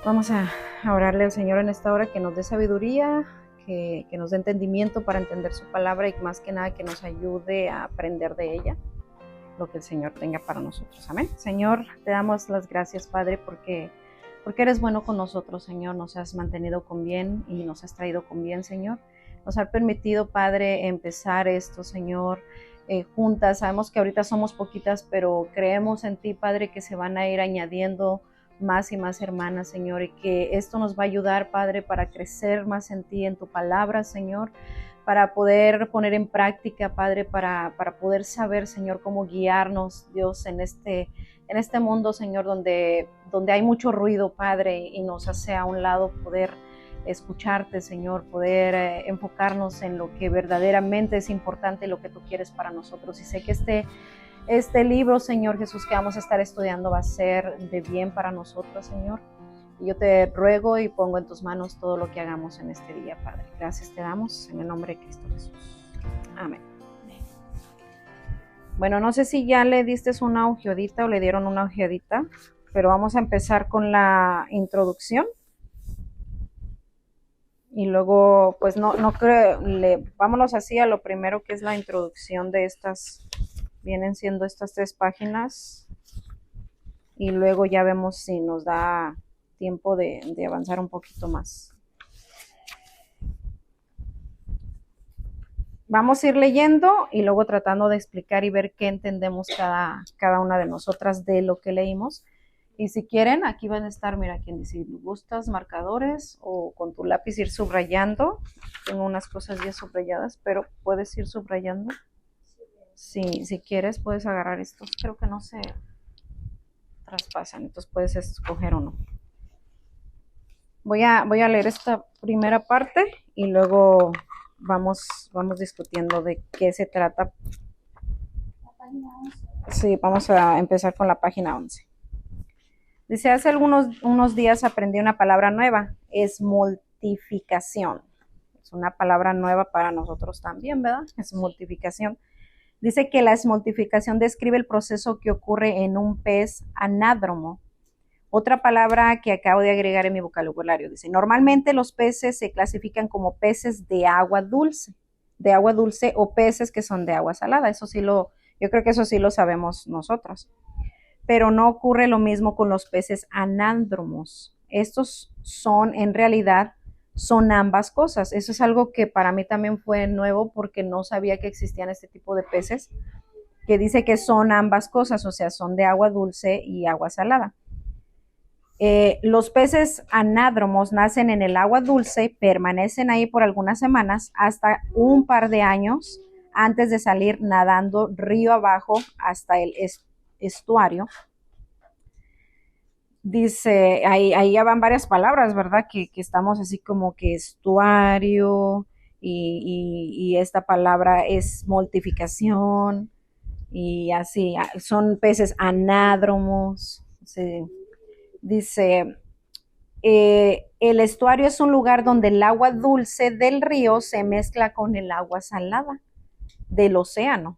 Vamos a orarle al Señor en esta hora que nos dé sabiduría, que nos dé entendimiento para entender su palabra y más que nada que nos ayude a aprender de ella lo que el Señor tenga para nosotros. Amén. Señor, te damos las gracias, Padre, porque eres bueno con nosotros, Señor. Nos has mantenido con bien y nos has traído con bien, Señor. Nos has permitido, Padre, empezar esto, Señor, juntas. Sabemos que ahorita somos poquitas, pero creemos en ti, Padre, que se van a ir añadiendo más y más hermanas, Señor, y que esto nos va a ayudar, Padre, para crecer más en ti, en tu palabra, Señor, para poder poner en práctica, Padre, para poder saber, Señor, cómo guiarnos, Dios, en este mundo, Señor, donde hay mucho ruido, Padre, y nos hace a un lado poder escucharte, Señor, poder enfocarnos en lo que verdaderamente es importante y lo que tú quieres para nosotros. Y sé que este libro, Señor Jesús, que vamos a estar estudiando va a ser de bien para nosotros, Señor. Y yo te ruego y pongo en tus manos todo lo que hagamos en este día, Padre. Gracias te damos en el nombre de Cristo Jesús. Amén. Bueno, no sé si ya le diste una ojeadita o le dieron una ojeadita, pero vamos a empezar con la introducción. Y luego, pues no creo, vámonos así a lo primero que es la introducción de estas, vienen siendo estas 3 páginas. Y luego ya vemos si nos da tiempo de avanzar un poquito más. Vamos a ir leyendo y luego tratando de explicar y ver qué entendemos cada una de nosotras de lo que leímos. Y si quieren, aquí van a estar, mira, quien dice, si gustas marcadores o con tu lápiz ir subrayando. Tengo unas cosas ya subrayadas, pero puedes ir subrayando. Si quieres, puedes agarrar estos. Creo que no se traspasan, entonces puedes escoger uno. Voy a leer esta primera parte y luego vamos discutiendo de qué se trata. Sí, vamos a empezar con la página 11. Dice, hace unos días aprendí una palabra nueva, esmoltificación. Es una palabra nueva para nosotros también, ¿verdad? Esmoltificación. Dice que la esmoltificación describe el proceso que ocurre en un pez anádromo. Otra palabra que acabo de agregar en mi vocabulario. Dice, normalmente los peces se clasifican como peces de agua dulce o peces que son de agua salada. Yo creo que eso sí lo sabemos nosotros. Pero no ocurre lo mismo con los peces anádromos. Estos en realidad, son ambas cosas. Eso es algo que para mí también fue nuevo porque no sabía que existían este tipo de peces, que dice que son ambas cosas, o sea, son de agua dulce y agua salada. Los peces anádromos nacen en el agua dulce, permanecen ahí por algunas semanas hasta un par de años antes de salir nadando río abajo hasta el estuario. Dice, ahí ya van varias palabras, ¿verdad? Que estamos así como que estuario y esta palabra es multiplicación y así, son peces anádromos. Sí. Dice, el estuario es un lugar donde el agua dulce del río se mezcla con el agua salada del océano.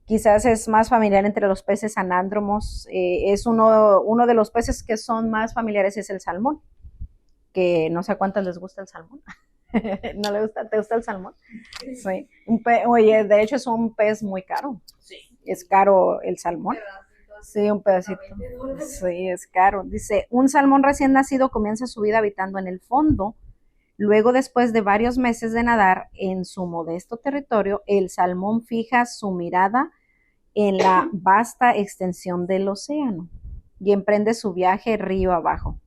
Quizás es más familiar entre los peces anádromos. Es uno de los peces que son más familiares es el salmón, que no sé a cuántas les gusta el salmón. ¿No le gusta? ¿Te gusta el salmón? Sí. Oye, de hecho es un pez muy caro. Sí. Es caro el salmón. Sí, un pedacito. Sí, es caro. Dice, un salmón recién nacido comienza su vida habitando en el fondo. Luego, después de varios meses de nadar en su modesto territorio, el salmón fija su mirada en la vasta extensión del océano y emprende su viaje río abajo.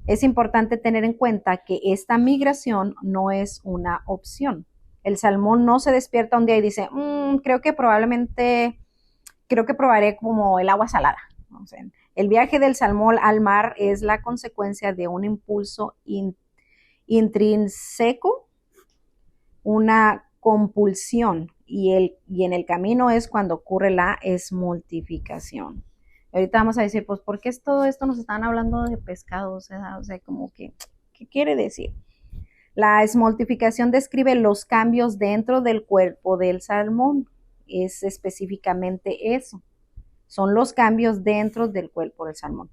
Es importante tener en cuenta que esta migración no es una opción. El salmón no se despierta un día y dice, creo que probaré como el agua salada. O sea, el viaje del salmón al mar es la consecuencia de un impulso intrínseco, una compulsión, y en el camino es cuando ocurre la esmoltificación. Ahorita vamos a decir, pues, ¿por qué es todo esto? Nos están hablando de pescados, ¿verdad? O sea, como que, ¿qué quiere decir? La esmoltificación describe los cambios dentro del cuerpo del salmón. Es específicamente eso. Son los cambios dentro del cuerpo del salmón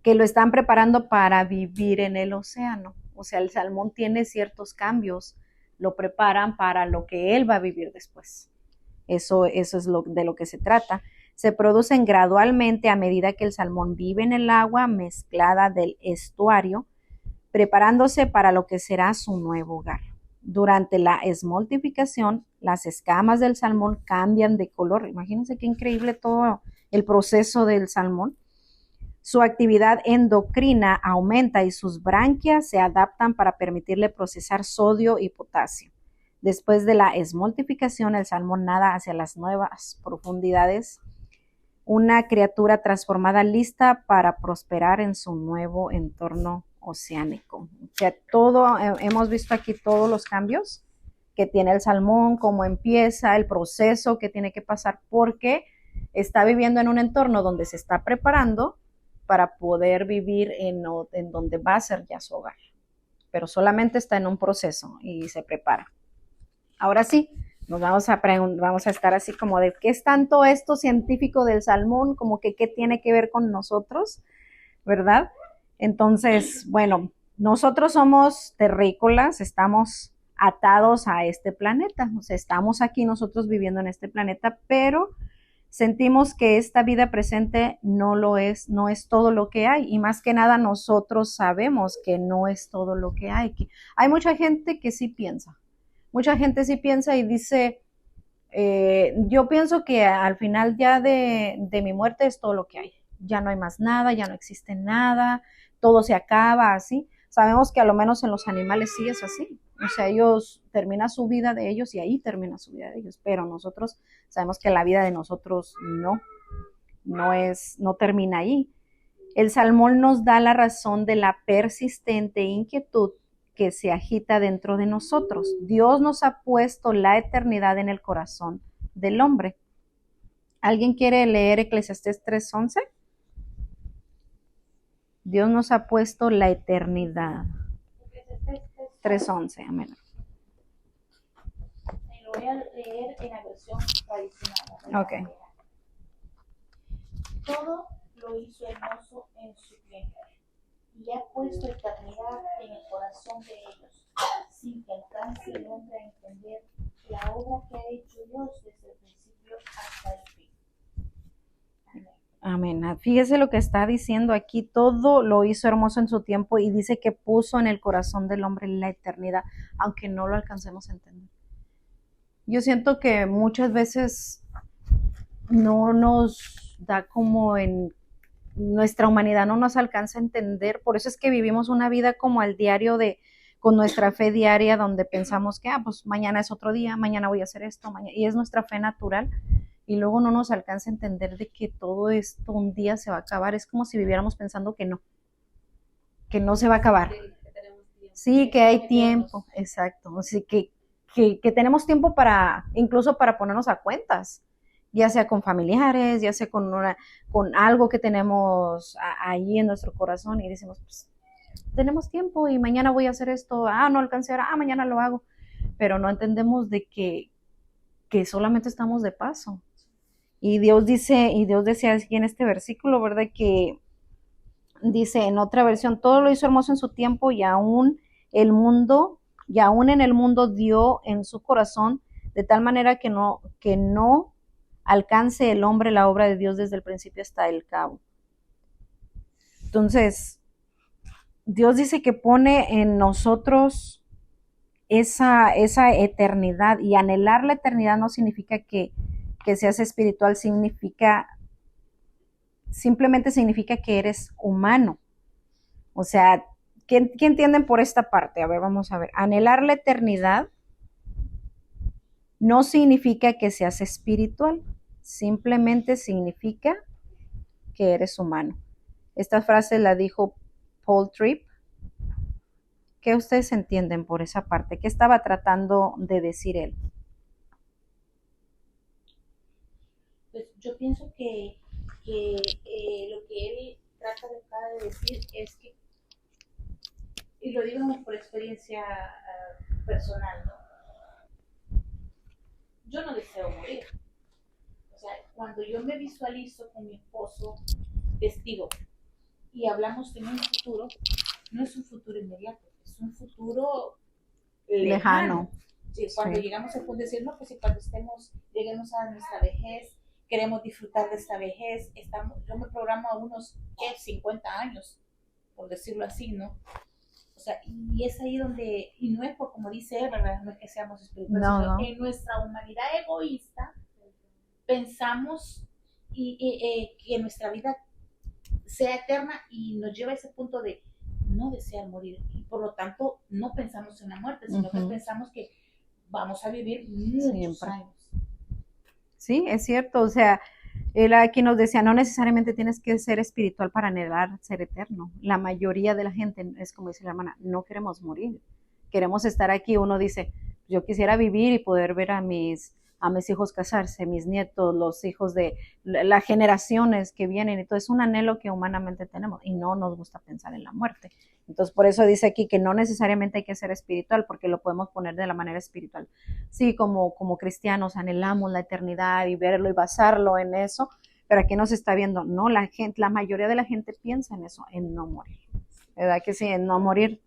que lo están preparando para vivir en el océano. O sea, el salmón tiene ciertos cambios, lo preparan para lo que él va a vivir después. Eso es de lo que se trata. Se producen gradualmente a medida que el salmón vive en el agua mezclada del estuario, preparándose para lo que será su nuevo hogar. Durante la esmoltificación, las escamas del salmón cambian de color. Imagínense qué increíble todo el proceso del salmón. Su actividad endocrina aumenta y sus branquias se adaptan para permitirle procesar sodio y potasio. Después de la esmoltificación, el salmón nada hacia las nuevas profundidades, una criatura transformada lista para prosperar en su nuevo entorno oceánico. O sea, hemos visto aquí todos los cambios que tiene el salmón, cómo empieza, el proceso que tiene que pasar, porque está viviendo en un entorno donde se está preparando para poder vivir en donde va a ser ya su hogar. Pero solamente está en un proceso y se prepara. Ahora sí, nos vamos a estar así como de qué es tanto esto científico del salmón, como que qué tiene que ver con nosotros, ¿verdad? Entonces, bueno, nosotros somos terrícolas, estamos atados a este planeta, o sea, estamos aquí nosotros viviendo en este planeta, pero sentimos que esta vida presente no lo es, no es todo lo que hay, y más que nada nosotros sabemos que no es todo lo que hay. Hay mucha gente que sí piensa, y dice, yo pienso que al final ya de mi muerte es todo lo que hay, ya no hay más nada, ya no existe nada, todo se acaba así. Sabemos que a lo menos en los animales sí es así, o sea, ellos termina su vida de ellos y ahí termina su vida de ellos, pero nosotros sabemos que la vida de nosotros no termina ahí. El salmón nos da la razón de la persistente inquietud que se agita dentro de nosotros. Dios nos ha puesto la eternidad en el corazón del hombre. ¿Alguien quiere leer Eclesiastés 3:11? Dios nos ha puesto la eternidad. 3:11, amén. Lo voy a leer en la versión tradicional. Ok. Todo lo hizo hermoso en su tiempo y ha puesto eternidad en el corazón de ellos, sin que alcance el hombre a entender la obra que ha hecho Dios desde el principio hasta el fin. Amén. Fíjese lo que está diciendo aquí, todo lo hizo hermoso en su tiempo y dice que puso en el corazón del hombre la eternidad, aunque no lo alcancemos a entender. Yo siento que muchas veces no nos da como en nuestra humanidad, no nos alcanza a entender, por eso es que vivimos una vida como al diario con nuestra fe diaria, donde pensamos que, pues mañana es otro día, mañana voy a hacer esto, y es nuestra fe natural, y luego no nos alcanza a entender de que todo esto un día se va a acabar, es como si viviéramos pensando que no se va a acabar. Sí, que hay tiempo, exacto, así que tenemos tiempo incluso para ponernos a cuentas, ya sea con familiares, ya sea con algo que tenemos ahí en nuestro corazón y decimos, pues, tenemos tiempo y mañana voy a hacer esto, no alcancé ahora, mañana lo hago, pero no entendemos de que solamente estamos de paso. Y Dios decía aquí en este versículo, ¿verdad? Que dice en otra versión, todo lo hizo hermoso en su tiempo y aún en el mundo dio en su corazón de tal manera que no alcance el hombre la obra de Dios desde el principio hasta el cabo. Entonces, Dios dice que pone en nosotros esa eternidad, y anhelar la eternidad no significa que seas espiritual, simplemente significa que eres humano. O sea, ¿qué entienden por esta parte? A ver, vamos a ver. Anhelar la eternidad no significa que seas espiritual, simplemente significa que eres humano. Esta frase la dijo Paul Tripp. ¿Qué ustedes entienden por esa parte? ¿Qué estaba tratando de decir él? Pues yo pienso que lo que él trata de decir es que, y lo digo por experiencia personal, ¿no? Yo no deseo morir. O sea, cuando yo me visualizo con mi esposo vestido y hablamos de un futuro, no es un futuro inmediato, es un futuro lejano. Sí, cuando llegamos al punto de decir, no, pues si cuando lleguemos a nuestra vejez, queremos disfrutar de esta vejez, yo me programo a unos 50 años, por decirlo así, ¿no? O sea, y es ahí donde, y no es por como dice él, ¿verdad? No es que seamos espirituales, sino en nuestra humanidad egoísta pensamos que nuestra vida sea eterna y nos lleva a ese punto de no desear morir y por lo tanto no pensamos en la muerte, sino que pensamos que vamos a vivir muchos años. Sí, es cierto, o sea, él aquí nos decía, no necesariamente tienes que ser espiritual para anhelar ser eterno. La mayoría de la gente, es como dice la hermana, no queremos morir, queremos estar aquí. Uno dice, yo quisiera vivir y poder ver a mis hijos casarse, mis nietos, los hijos de las generaciones que vienen, y todo es un anhelo que humanamente tenemos y no nos gusta pensar en la muerte. Entonces, por eso dice aquí que no necesariamente hay que ser espiritual, porque lo podemos poner de la manera espiritual. Sí, como cristianos anhelamos la eternidad y verlo y basarlo en eso, pero aquí nos está viendo, no, la mayoría de la gente piensa en eso, en no morir. ¿Verdad que sí? En no morir.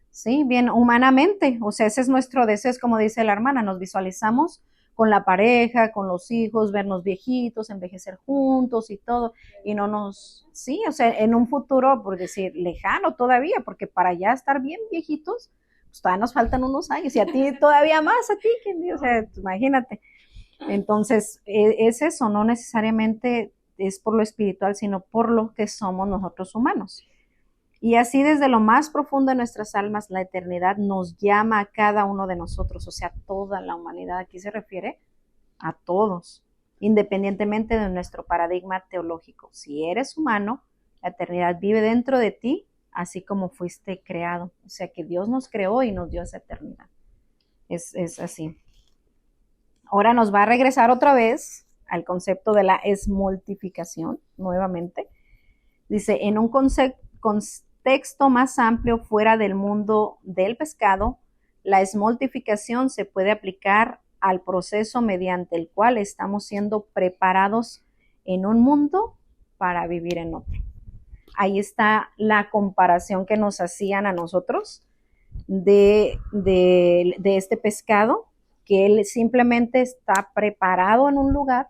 Sí, bien humanamente, o sea, ese es nuestro deseo, es como dice la hermana, nos visualizamos con la pareja, con los hijos, vernos viejitos, envejecer juntos y todo, y no nos, sí, o sea, en un futuro, por decir, lejano todavía, porque para ya estar bien viejitos, pues todavía nos faltan unos años, y a ti todavía más, a ti, o sea, imagínate. Entonces, es eso, no necesariamente es por lo espiritual, sino por lo que somos nosotros humanos. Y así desde lo más profundo de nuestras almas, la eternidad nos llama a cada uno de nosotros, o sea, toda la humanidad. Aquí se refiere a todos, independientemente de nuestro paradigma teológico. Si eres humano, la eternidad vive dentro de ti, así como fuiste creado. O sea, que Dios nos creó y nos dio esa eternidad. Es así. Ahora nos va a regresar otra vez al concepto de la esmoltificación, nuevamente. Dice, en un contexto más amplio fuera del mundo del pescado, la esmoltificación se puede aplicar al proceso mediante el cual estamos siendo preparados en un mundo para vivir en otro. Ahí está la comparación que nos hacían a nosotros de este pescado, que él simplemente está preparado en un lugar,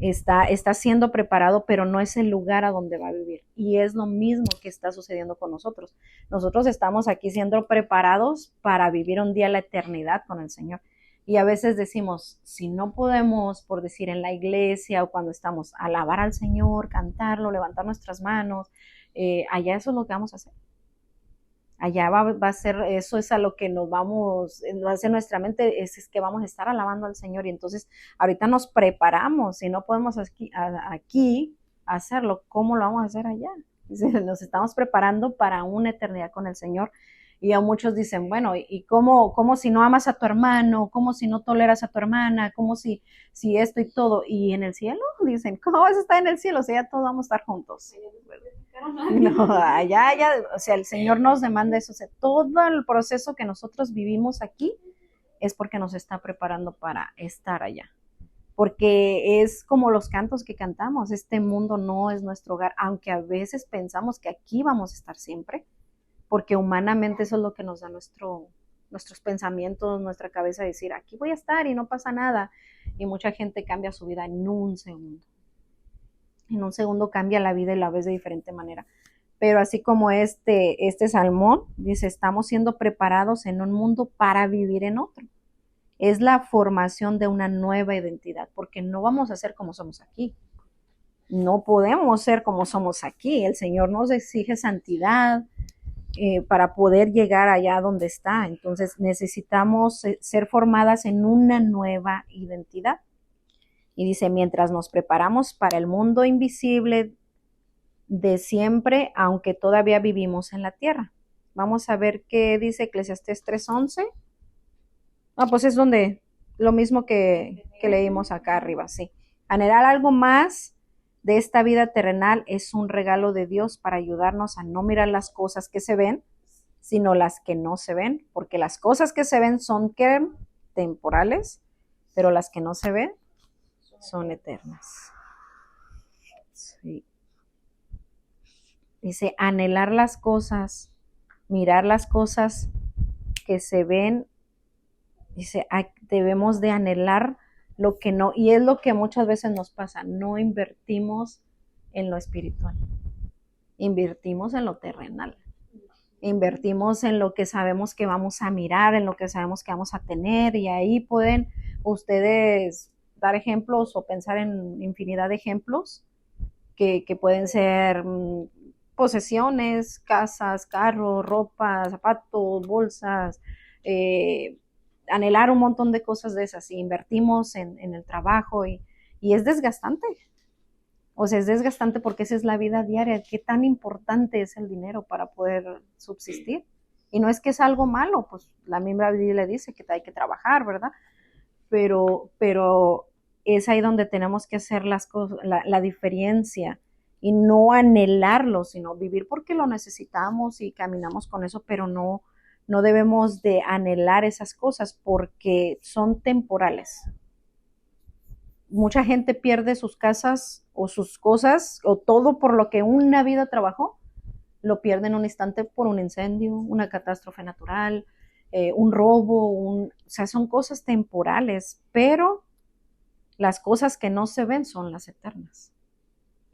está siendo preparado, pero no es el lugar a donde va a vivir. Y es lo mismo que está sucediendo con nosotros. Nosotros estamos aquí siendo preparados para vivir un día la eternidad con el Señor. Y a veces decimos, si no podemos, por decir, en la iglesia o cuando estamos a alabar al Señor, cantarlo, levantar nuestras manos, allá eso es lo que vamos a hacer. Allá va a ser, eso es a lo que nos vamos, va a ser nuestra mente, es que vamos a estar alabando al Señor. Y entonces ahorita nos preparamos, si no podemos aquí hacerlo, ¿cómo lo vamos a hacer allá? Nos estamos preparando para una eternidad con el Señor. Y a muchos dicen, bueno, ¿y cómo si no amas a tu hermano? ¿Cómo si no toleras a tu hermana? ¿Cómo si esto y todo? Y en el cielo, dicen, ¿cómo vas a estar en el cielo? O sea, ya todos vamos a estar juntos. No, allá, o sea, el Señor nos demanda eso. O sea, todo el proceso que nosotros vivimos aquí es porque nos está preparando para estar allá. Porque es como los cantos que cantamos, este mundo no es nuestro hogar, aunque a veces pensamos que aquí vamos a estar siempre, porque humanamente eso es lo que nos da nuestros pensamientos, nuestra cabeza, decir, aquí voy a estar y no pasa nada. Y mucha gente cambia su vida en un segundo. En un segundo cambia la vida y la ves de diferente manera. Pero así como este salmón, dice, estamos siendo preparados en un mundo para vivir en otro. Es la formación de una nueva identidad, porque no vamos a ser como somos aquí. No podemos ser como somos aquí. El Señor nos exige santidad, para poder llegar allá donde está. Entonces necesitamos ser formadas en una nueva identidad. Y dice, mientras nos preparamos para el mundo invisible de siempre, aunque todavía vivimos en la tierra. Vamos a ver qué dice Eclesiastés 3:11. Pues es donde lo mismo que leímos acá arriba, sí. Anhelar algo más de esta vida terrenal es un regalo de Dios para ayudarnos a no mirar las cosas que se ven, sino las que no se ven, porque las cosas que se ven son temporales, pero las que no se ven son eternas. Sí. Dice, anhelar las cosas, mirar las cosas que se ven. Dice, debemos de anhelar lo que no, y es lo que muchas veces nos pasa, no invertimos en lo espiritual, invertimos en lo terrenal, invertimos en lo que sabemos que vamos a mirar, en lo que sabemos que vamos a tener, y ahí pueden ustedes dar ejemplos o pensar en infinidad de ejemplos que pueden ser posesiones, casas, carros, ropa, zapatos, bolsas, anhelar un montón de cosas de esas, y invertimos en el trabajo y es desgastante. O sea, es desgastante porque esa es la vida diaria. ¿Qué tan importante es el dinero para poder subsistir? Y no es que es algo malo, pues la misma Biblia dice que hay que trabajar, ¿verdad? Pero es ahí donde tenemos que hacer las cosas, la diferencia, y no anhelarlo, sino vivir porque lo necesitamos y caminamos con eso, pero no debemos de anhelar esas cosas porque son temporales. Mucha gente pierde sus casas o sus cosas o todo por lo que una vida trabajó, lo pierde en un instante por un incendio, una catástrofe natural, un robo, o sea, son cosas temporales, pero las cosas que no se ven son las eternas.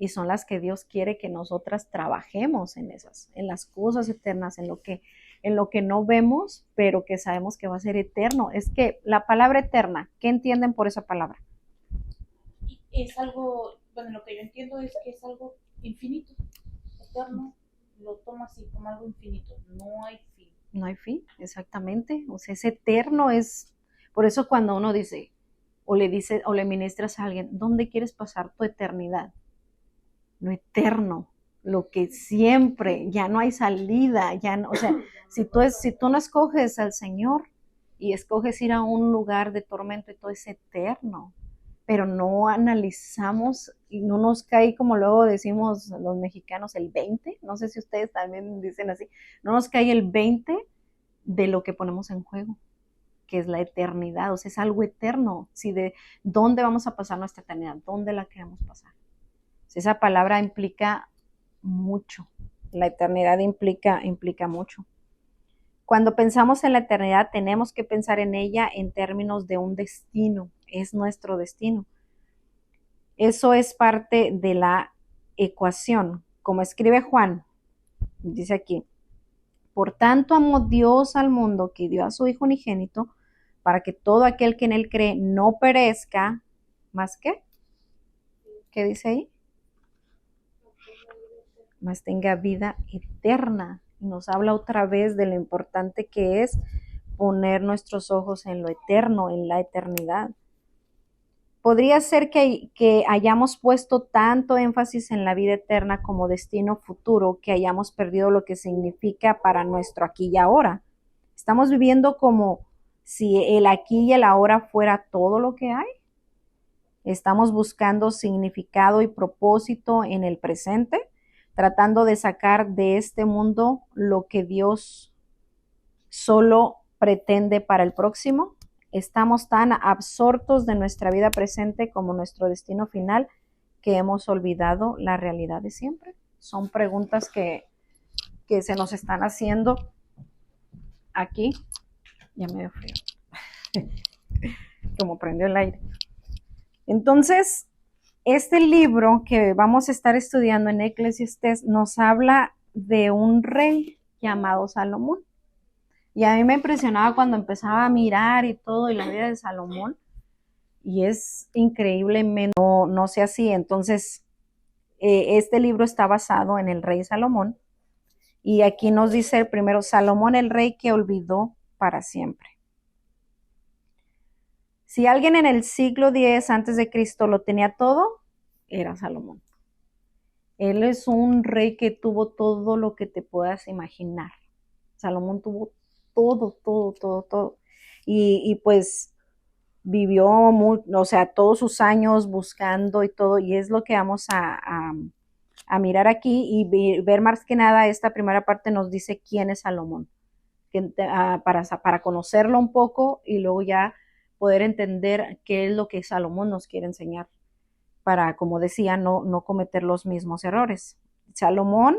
Y son las que Dios quiere que nosotras trabajemos en esas, en las cosas eternas, en lo que no vemos, pero que sabemos que va a ser eterno. Es que la palabra eterna, ¿qué entienden por esa palabra? Es algo, bueno, lo que yo entiendo es que es algo infinito, eterno, lo tomo así como algo infinito, no hay fin. No hay fin, exactamente. O sea, es eterno, es por eso cuando uno dice o le ministras a alguien, ¿dónde quieres pasar tu eternidad? Lo eterno, lo que siempre, ya no hay salida, ya no, o sea, si tú no escoges al Señor y escoges ir a un lugar de tormento y todo es eterno, pero no analizamos y no nos cae como luego decimos los mexicanos el 20, no sé si ustedes también dicen así, no nos cae el 20 de lo que ponemos en juego, que es la eternidad, o sea, es algo eterno, si de dónde vamos a pasar nuestra eternidad, dónde la queremos pasar. Esa palabra implica mucho. La eternidad implica mucho. Cuando pensamos en la eternidad, tenemos que pensar en ella en términos de un destino. Es nuestro destino. Eso es parte de la ecuación. Como escribe Juan, dice aquí, por tanto amó Dios al mundo que dio a su Hijo unigénito para que todo aquel que en él cree no perezca, ¿más qué? ¿Qué dice ahí? Mas tenga vida eterna. Nos habla otra vez de lo importante que es poner nuestros ojos en lo eterno, en la eternidad. Podría ser que hayamos puesto tanto énfasis en la vida eterna como destino futuro que hayamos perdido lo que significa para nuestro aquí y ahora. Estamos viviendo como si el aquí y el ahora fuera todo lo que hay. Estamos buscando significado y propósito en el presente, tratando de sacar de este mundo lo que Dios solo pretende para el próximo. Estamos tan absortos de nuestra vida presente como nuestro destino final que hemos olvidado la realidad de siempre. Son preguntas que se nos están haciendo aquí. Ya me dio frío. Como prendió el aire. Entonces, este libro que vamos a estar estudiando en Eclesiastés nos habla de un rey llamado Salomón. Y a mí me impresionaba cuando empezaba a mirar y todo, y la vida de Salomón, y es increíblemente, no sé así. Entonces, este libro está basado en el rey Salomón, y aquí nos dice el primero, Salomón el rey que olvidó para siempre. Si alguien en el siglo X antes de Cristo lo tenía todo, era Salomón. Él es un rey que tuvo todo lo que te puedas imaginar. Salomón tuvo todo. Y pues vivió, o sea, todos sus años buscando y todo, y es lo que vamos a mirar aquí y ver más que nada. Esta primera parte nos dice quién es Salomón, para conocerlo un poco y luego ya poder entender qué es lo que Salomón nos quiere enseñar para, como decía, no cometer los mismos errores. Salomón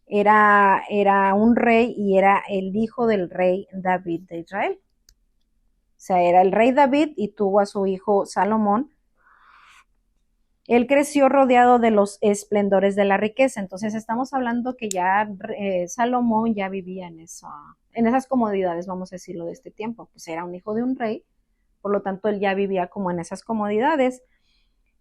era un rey y era el hijo del rey David de Israel. O sea, era el rey David y tuvo a su hijo Salomón. Él creció rodeado de los esplendores de la riqueza. Entonces estamos hablando que ya Salomón ya vivía en esas comodidades, vamos a decirlo, de este tiempo. Pues era un hijo de un rey, por lo tanto él ya vivía como en esas comodidades.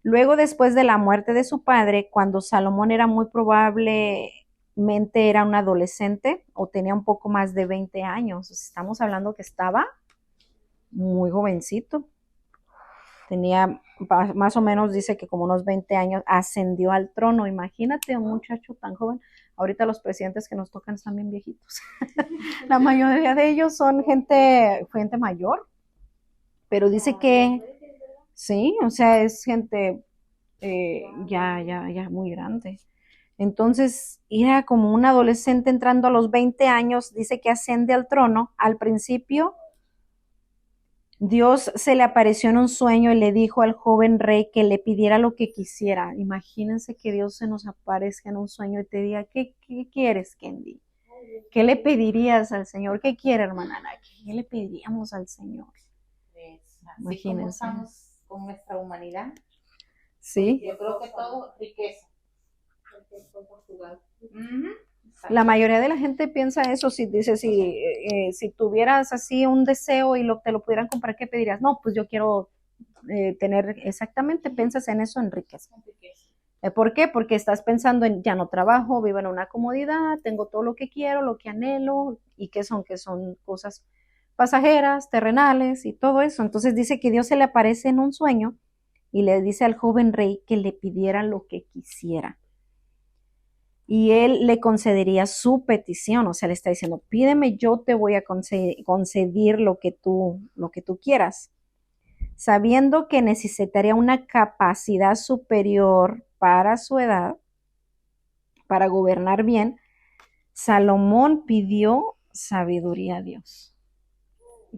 Luego, después de la muerte de su padre, cuando Salomón era muy probablemente era un adolescente o tenía un poco más de 20 años. Estamos hablando que estaba muy jovencito. Tenía más o menos, dice que como unos 20 años, ascendió al trono. Imagínate un muchacho tan joven. Ahorita los presidentes que nos tocan están bien viejitos. La mayoría de ellos son gente mayor, pero dice que sí, o sea, es gente ya muy grande. Entonces, era como un adolescente entrando a los 20 años, dice que asciende al trono. Al principio, Dios se le apareció en un sueño y le dijo al joven rey que le pidiera lo que quisiera. Imagínense que Dios se nos aparezca en un sueño y te diga, ¿qué quieres, Kendi? ¿Qué le pedirías al Señor? ¿Qué quiere, hermana Ana? ¿Qué le pediríamos al Señor? Imagínense. Como estamos con nuestra humanidad. Sí. Yo creo que todo riqueza. La mayoría de la gente piensa eso. Si dice, si tuvieras así un deseo y te lo pudieran comprar, ¿qué pedirías? No, pues yo quiero tener exactamente, piensas en eso, en riqueza. ¿Por qué? Porque estás pensando en ya no trabajo, vivo en una comodidad, tengo todo lo que quiero, lo que anhelo, y que son cosas pasajeras, terrenales y todo eso. Entonces dice que Dios se le aparece en un sueño y le dice al joven rey que le pidiera lo que quisiera. Y él le concedería su petición, o sea, le está diciendo, pídeme, yo te voy a conceder lo que tú quieras, sabiendo que necesitaría una capacidad superior para su edad, para gobernar bien. Salomón pidió sabiduría a Dios.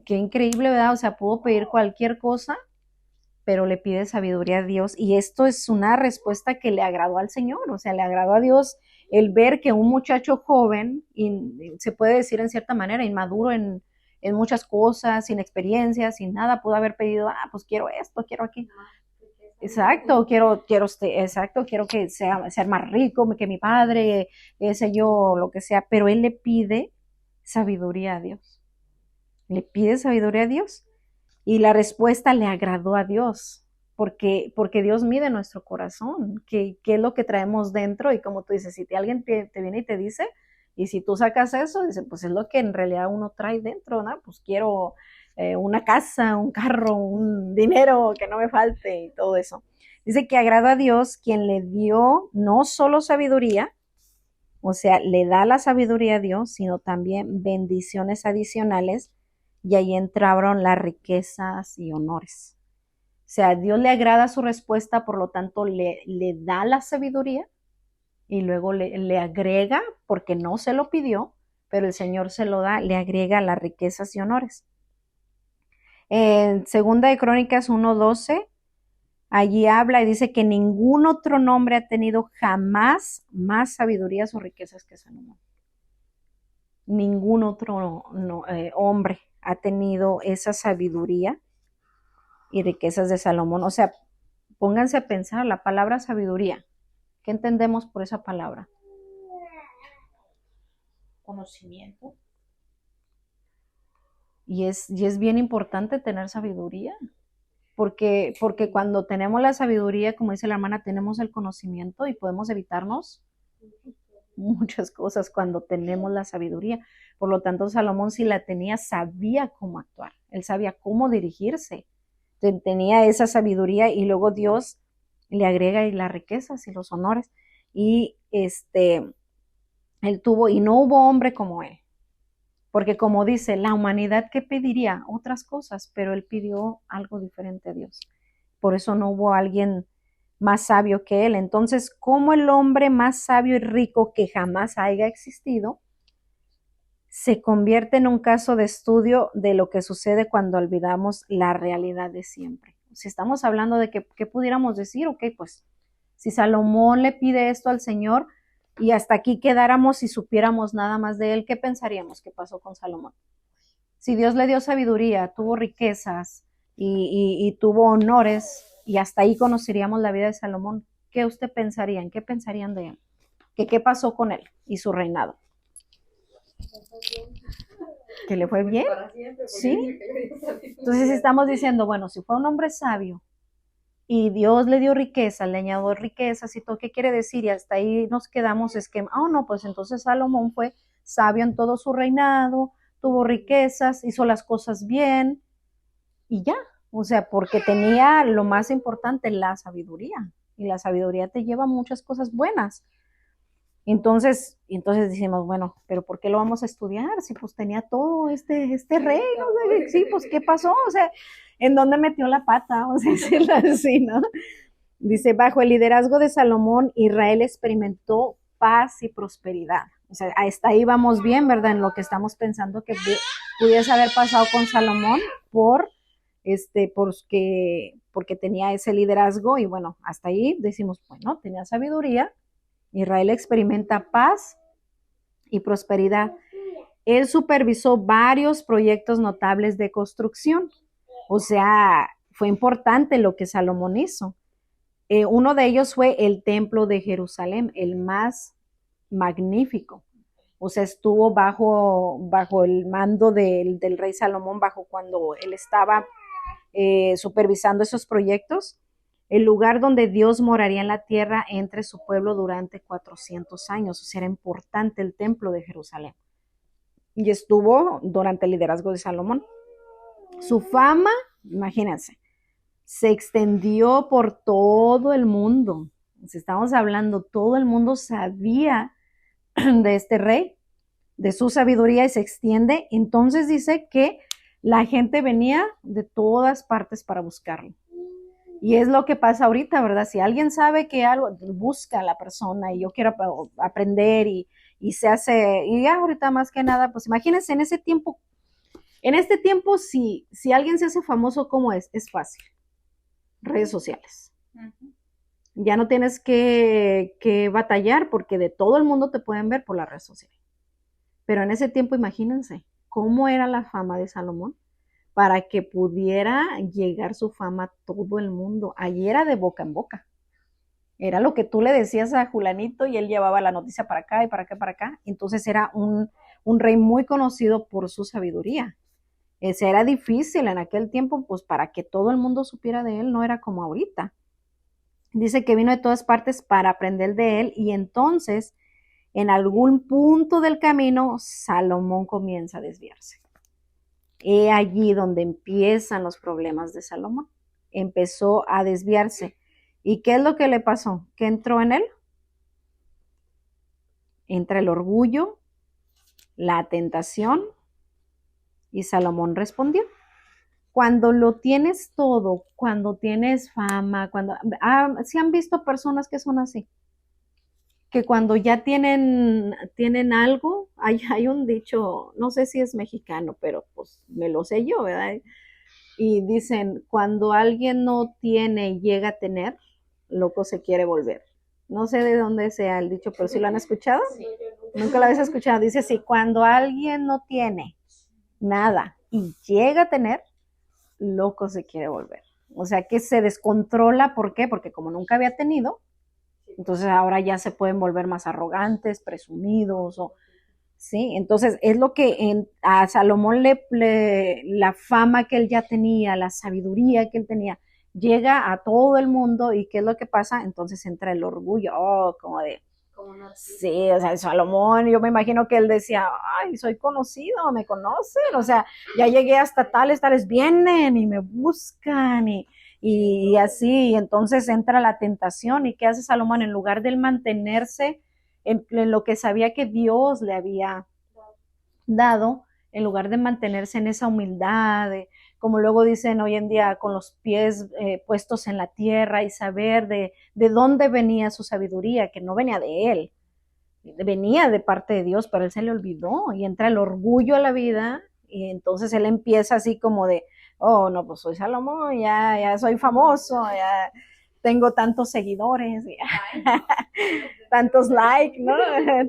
Qué increíble, ¿verdad? O sea, pudo pedir cualquier cosa, pero le pide sabiduría a Dios, y esto es una respuesta que le agradó al Señor, o sea, le agradó a Dios el ver que un muchacho joven, y se puede decir en cierta manera, inmaduro en muchas cosas, sin experiencia, sin nada, pudo haber pedido, pues quiero esto, quiero aquí. Exacto, quiero que ser más rico que mi padre, ese yo, lo que sea, pero él le pide sabiduría a Dios. Le pide sabiduría a Dios. Y la respuesta le agradó a Dios, porque Dios mide nuestro corazón, qué es lo que traemos dentro, y como tú dices, si alguien te viene y te dice, y si tú sacas eso, dice, pues es lo que en realidad uno trae dentro, ¿no? Pues quiero una casa, un carro, un dinero que no me falte y todo eso. Dice que agrada a Dios quien le dio no solo sabiduría, o sea, le da la sabiduría a Dios, sino también bendiciones adicionales, y ahí entraron las riquezas y honores. O sea, Dios le agrada su respuesta, por lo tanto le da la sabiduría y luego le agrega, porque no se lo pidió, pero el Señor se lo da, le agrega las riquezas y honores. En Segunda de Crónicas 1:12, allí habla y dice que ningún otro nombre ha tenido jamás más sabidurías o riquezas que Salomón. Ningún otro hombre ha tenido esa sabiduría y riquezas de Salomón. O sea, pónganse a pensar la palabra sabiduría. ¿Qué entendemos por esa palabra? Conocimiento. Y es bien importante tener sabiduría, porque cuando tenemos la sabiduría, como dice la hermana, tenemos el conocimiento y podemos evitarnos muchas cosas cuando tenemos la sabiduría. Por lo tanto, Salomón, si la tenía, sabía cómo actuar, él sabía cómo dirigirse, tenía esa sabiduría, y luego Dios le agrega y las riquezas y los honores, y él tuvo, y no hubo hombre como él, porque como dice, la humanidad que pediría otras cosas, pero él pidió algo diferente a Dios. Por eso no hubo alguien más sabio que él. Entonces, ¿cómo el hombre más sabio y rico que jamás haya existido se convierte en un caso de estudio de lo que sucede cuando olvidamos la realidad de siempre? Si estamos hablando de que pudiéramos decir, ok, pues si Salomón le pide esto al Señor, y hasta aquí quedáramos y supiéramos nada más de él, ¿qué pensaríamos que pasó con Salomón? Si Dios le dio sabiduría, tuvo riquezas y tuvo honores, y hasta ahí conoceríamos la vida de Salomón, ¿qué usted pensaría? ¿Qué pensarían de él? ¿Qué pasó con él y su reinado? ¿Que le fue bien? Sí. Entonces estamos diciendo, bueno, si fue un hombre sabio y Dios le dio riqueza, le añadió riquezas y todo, ¿qué quiere decir? Y hasta ahí nos quedamos, es que, no, pues entonces Salomón fue sabio en todo su reinado, tuvo riquezas, hizo las cosas bien y ya. O sea, porque tenía lo más importante, la sabiduría. Y la sabiduría te lleva a muchas cosas buenas. Entonces decimos, bueno, pero ¿por qué lo vamos a estudiar? Si pues tenía todo este rey, ¿no? Sí, pues ¿qué pasó? O sea, ¿en dónde metió la pata? O sea, así, ¿no? Dice, bajo el liderazgo de Salomón, Israel experimentó paz y prosperidad. O sea, hasta ahí vamos bien, ¿verdad? En lo que estamos pensando que pudiese haber pasado con Salomón porque tenía ese liderazgo y bueno, hasta ahí decimos, bueno, tenía sabiduría. Israel experimenta paz y prosperidad. Él supervisó varios proyectos notables de construcción. O sea, fue importante lo que Salomón hizo. Uno de ellos fue el templo de Jerusalén, el más magnífico. O sea, estuvo bajo el mando del rey Salomón, bajo cuando él estaba supervisando esos proyectos, el lugar donde Dios moraría en la tierra entre su pueblo durante 400 años. O sea, era importante el templo de Jerusalén. Y estuvo durante el liderazgo de Salomón. Su fama, imagínense, se extendió por todo el mundo. Si estamos hablando, todo el mundo sabía de este rey, de su sabiduría y se extiende. Entonces dice que la gente venía de todas partes para buscarlo. Y es lo que pasa ahorita, ¿verdad? Si alguien sabe que algo, busca a la persona y yo quiero aprender y se hace, y ahorita más que nada, pues imagínense en este tiempo si alguien se hace famoso, ¿cómo es? Es fácil. Redes sociales. Ya no tienes que batallar porque de todo el mundo te pueden ver por las redes sociales. Pero en ese tiempo, imagínense, ¿cómo era la fama de Salomón? Para que pudiera llegar su fama a todo el mundo. Allí era de boca en boca. Era lo que tú le decías a Julanito y él llevaba la noticia para acá y para acá, para acá. Entonces era un rey muy conocido por su sabiduría. Era difícil en aquel tiempo, pues para que todo el mundo supiera de él, no era como ahorita. Dice que vino de todas partes para aprender de él y entonces en algún punto del camino Salomón comienza a desviarse. He allí donde empiezan los problemas de Salomón. Empezó a desviarse. ¿Y qué es lo que le pasó? ¿Qué entró en él? Entra el orgullo, la tentación, y Salomón respondió. Cuando lo tienes todo, cuando tienes fama, ¿sí han visto personas que son así? Que cuando ya tienen algo, hay un dicho, no sé si es mexicano, pero pues me lo sé yo, ¿verdad? Y dicen, cuando alguien no tiene y llega a tener, loco se quiere volver. No sé de dónde sea el dicho, pero ¿sí lo han escuchado? Sí. Nunca lo habéis escuchado. Dice así, cuando alguien no tiene nada y llega a tener, loco se quiere volver. O sea que se descontrola, ¿por qué? Porque como nunca había tenido, entonces ahora ya se pueden volver más arrogantes, presumidos, ¿sí? Entonces es lo que a Salomón la fama que él ya tenía, la sabiduría que él tenía, llega a todo el mundo y ¿qué es lo que pasa? Entonces entra el orgullo, como de, sí, o sea, Salomón, yo me imagino que él decía, ay, soy conocido, me conocen, o sea, ya llegué hasta tales vienen y me buscan y así, y entonces entra la tentación y ¿qué hace Salomón? En lugar de mantenerse en lo que sabía que Dios le había dado, en lugar de mantenerse en esa humildad, como luego dicen hoy en día, con los pies puestos en la tierra y saber de dónde venía su sabiduría, que no venía de él, venía de parte de Dios, pero él se le olvidó y entra el orgullo a la vida y entonces él empieza así como de, oh, no, pues soy Salomón, ya soy famoso, ya. tengo tantos seguidores, tantos likes, ¿no?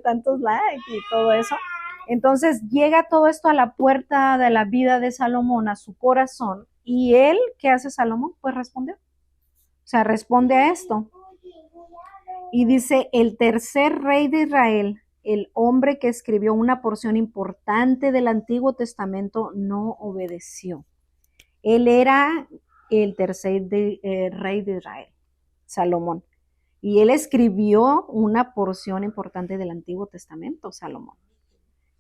Tantos likes y todo eso. Entonces llega todo esto a la puerta de la vida de Salomón, a su corazón, y él, ¿qué hace Salomón? Pues respondió. O sea, responde a esto. Y dice, el tercer rey de Israel, el hombre que escribió una porción importante del Antiguo Testamento, no obedeció. Él era el tercer rey de Israel, Salomón. Y él escribió una porción importante del Antiguo Testamento, Salomón.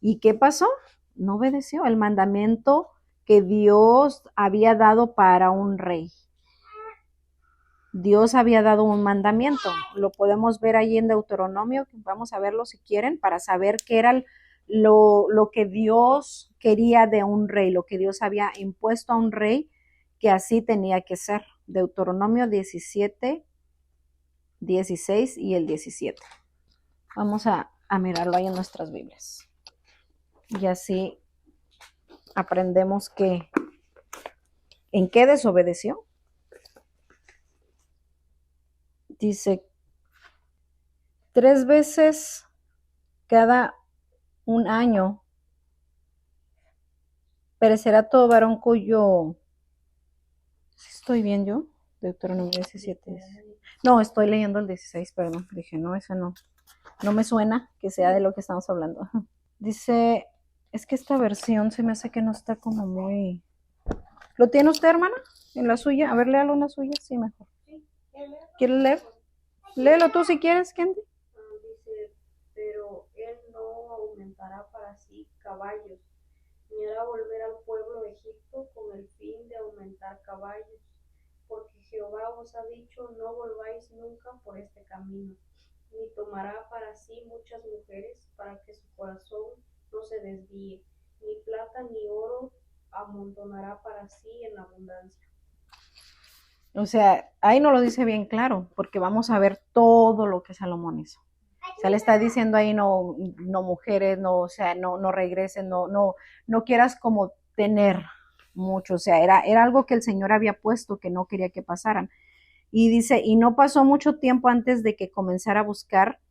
¿Y qué pasó? No obedeció el mandamiento que Dios había dado para un rey. Dios había dado un mandamiento. Lo podemos ver ahí en Deuteronomio, vamos a verlo si quieren, para saber qué era lo que Dios quería de un rey, lo que Dios había impuesto a un rey, que así tenía que ser. Deuteronomio 17, 16 y el 17. Vamos a mirarlo ahí en nuestras Biblias. Y así aprendemos que en qué desobedeció. Dice, 3 veces cada un año perecerá todo varón cuyo... ¿Estoy bien yo? Deuteronomio 17. No, estoy leyendo el 16, perdón. Dije, no, ese no. No me suena que sea de lo que estamos hablando. Dice, es que esta versión se me hace que no está como muy... ¿Lo tiene usted, hermana? ¿En la suya? A ver, léalo en la suya. Sí, mejor. ¿Quieres leer? Léelo tú si quieres, Kendi. Dice, pero él no aumentará para sí caballos, ni hará volver al pueblo de Egipto con el fin de aumentar caballos, porque Jehová os ha dicho, no volváis nunca por este camino, ni tomará para sí muchas mujeres, para que su corazón no se desvíe, ni plata ni oro amontonará para sí en abundancia. O sea, ahí no lo dice bien claro, porque vamos a ver todo lo que Salomón hizo. O sea, le está diciendo ahí no mujeres, no, o sea, no regresen, no quieras como tener mucho. O sea, era algo que el Señor había puesto que no quería que pasaran. Y dice, y no pasó mucho tiempo antes de que comenzara a buscar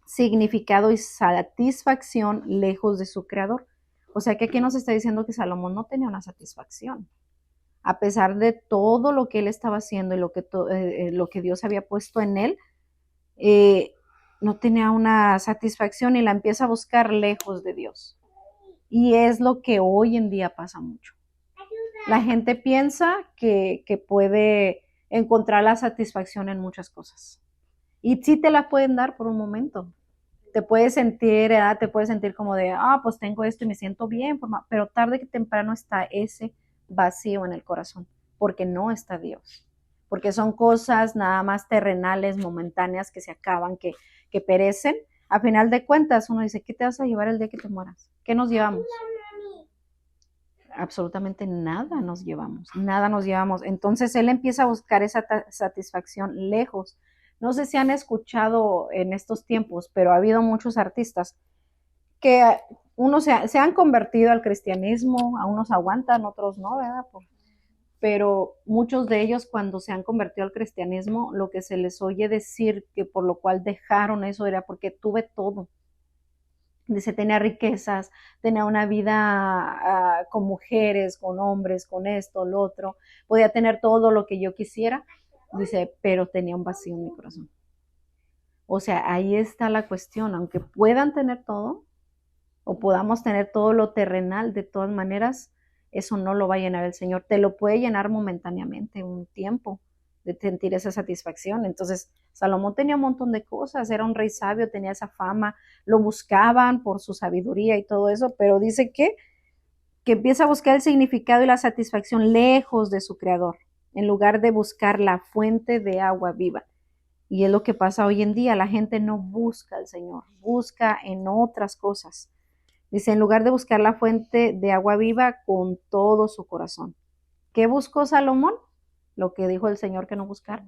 significado y satisfacción lejos de su creador. O sea, que aquí nos está diciendo que Salomón no tenía una satisfacción. A pesar de todo lo que él estaba haciendo y lo que Dios había puesto en él, no tenía una satisfacción y la empieza a buscar lejos de Dios. Y es lo que hoy en día pasa mucho. La gente piensa que puede encontrar la satisfacción en muchas cosas. Y sí te la pueden dar por un momento. Te puedes sentir como de, pues tengo esto y me siento bien, pero tarde que temprano está ese vacío en el corazón, porque no está Dios, porque son cosas nada más terrenales, momentáneas, que se acaban, que perecen. A final de cuentas uno dice, ¿qué te vas a llevar el día que te mueras? ¿Qué nos llevamos? Absolutamente nada nos llevamos. Entonces él empieza a buscar esa satisfacción lejos. No sé si han escuchado en estos tiempos, pero ha habido muchos artistas que unos se han convertido al cristianismo, a unos aguantan, otros no, ¿verdad? Pero muchos de ellos, cuando se han convertido al cristianismo, lo que se les oye decir que por lo cual dejaron eso era porque tuve todo. Dice, tenía riquezas, tenía una vida con mujeres, con hombres, con esto, lo otro, podía tener todo lo que yo quisiera, dice, pero tenía un vacío en mi corazón. O sea, ahí está la cuestión, aunque puedan tener todo, o podamos tener todo lo terrenal, de todas maneras, eso no lo va a llenar el Señor. Te lo puede llenar momentáneamente, un tiempo, de sentir esa satisfacción. Entonces, Salomón tenía un montón de cosas, era un rey sabio, tenía esa fama, lo buscaban por su sabiduría y todo eso, pero dice que empieza a buscar el significado y la satisfacción lejos de su creador, en lugar de buscar la fuente de agua viva. Y es lo que pasa hoy en día, la gente no busca al Señor, busca en otras cosas. Dice, en lugar de buscar la fuente de agua viva con todo su corazón. ¿Qué buscó Salomón? Lo que dijo el Señor que no buscara.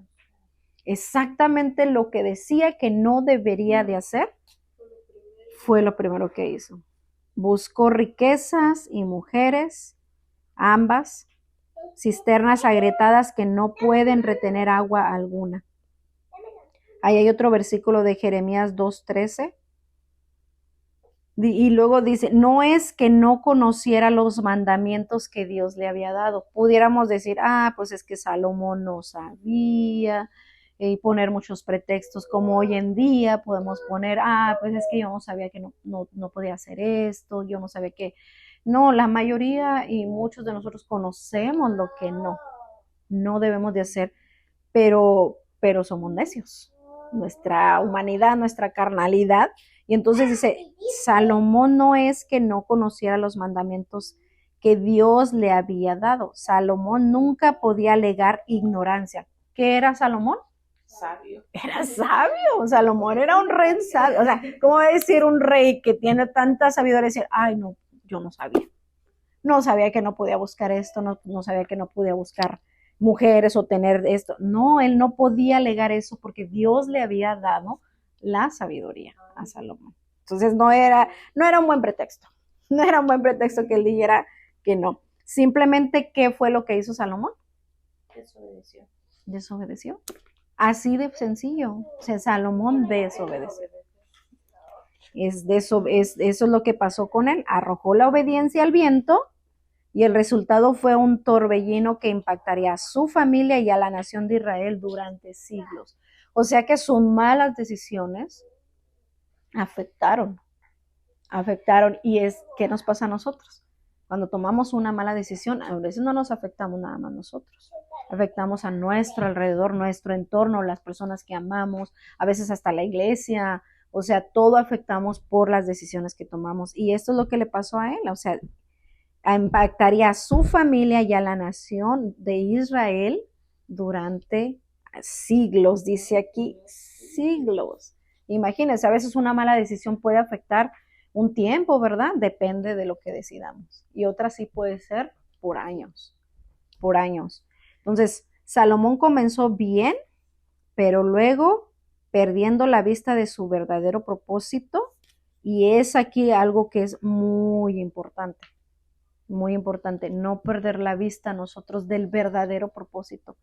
Exactamente lo que decía que no debería de hacer, fue lo primero que hizo. Buscó riquezas y mujeres, ambas, cisternas agrietadas que no pueden retener agua alguna. Ahí hay otro versículo de Jeremías 2:13. Y luego dice, no es que no conociera los mandamientos que Dios le había dado. Pudiéramos decir, pues es que Salomón no sabía, y poner muchos pretextos, como hoy en día podemos poner, pues es que yo no sabía que no podía hacer esto, yo no sabía que... No, la mayoría y muchos de nosotros conocemos lo que no debemos de hacer, pero somos necios. Nuestra humanidad, nuestra carnalidad. Y entonces dice, Salomón no es que no conociera los mandamientos que Dios le había dado. Salomón nunca podía alegar ignorancia. ¿Qué era Salomón? Sabio. Era sabio. Salomón era un rey sabio. O sea, ¿cómo va a decir un rey que tiene tanta sabiduría decir, no, yo no sabía? No sabía que no podía buscar esto, no sabía que no podía buscar mujeres o tener esto. No, él no podía alegar eso porque Dios le había dado la sabiduría a Salomón. Entonces no era un buen pretexto. No era un buen pretexto que él dijera que no. Simplemente, ¿qué fue lo que hizo Salomón? Desobedeció. Así de sencillo. O sea, Salomón desobedeció. Eso es lo que pasó con él. Arrojó la obediencia al viento y el resultado fue un torbellino que impactaría a su familia y a la nación de Israel durante siglos. O sea que sus malas decisiones afectaron. ¿Y qué nos pasa a nosotros? Cuando tomamos una mala decisión, a veces no nos afectamos nada más nosotros. Afectamos a nuestro alrededor, nuestro entorno, las personas que amamos, a veces hasta la iglesia. O sea, todo afectamos por las decisiones que tomamos. Y esto es lo que le pasó a él. O sea, impactaría a su familia y a la nación de Israel durante siglos, dice aquí, siglos. Imagínense, a veces una mala decisión puede afectar un tiempo, ¿verdad? Depende de lo que decidamos. Y otra sí puede ser por años. Entonces, Salomón comenzó bien, pero luego perdiendo la vista de su verdadero propósito, y es aquí algo que es muy importante, no perder la vista nosotros del verdadero propósito.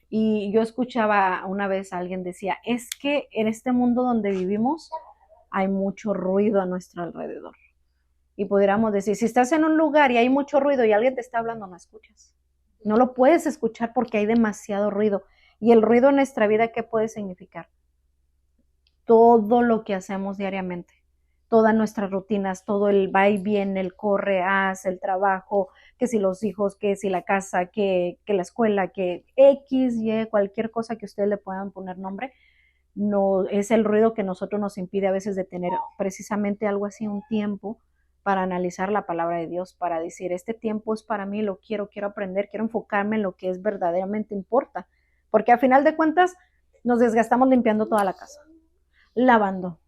Y yo escuchaba una vez a alguien decía, es que en este mundo donde vivimos hay mucho ruido a nuestro alrededor. Y pudiéramos decir, si estás en un lugar y hay mucho ruido y alguien te está hablando, no escuchas. No lo puedes escuchar porque hay demasiado ruido. Y el ruido en nuestra vida, ¿qué puede significar? Todo lo que hacemos diariamente, todas nuestras rutinas, todo el va y viene, el corre, haz, el trabajo, que si los hijos, que si la casa, que la escuela, que X, Y, cualquier cosa que ustedes le puedan poner nombre, no es el ruido que nosotros nos impide a veces de tener precisamente algo así, un tiempo para analizar la palabra de Dios, para decir, este tiempo es para mí, lo quiero aprender, quiero enfocarme en lo que es verdaderamente importa, porque a final de cuentas nos desgastamos limpiando toda la casa, lavando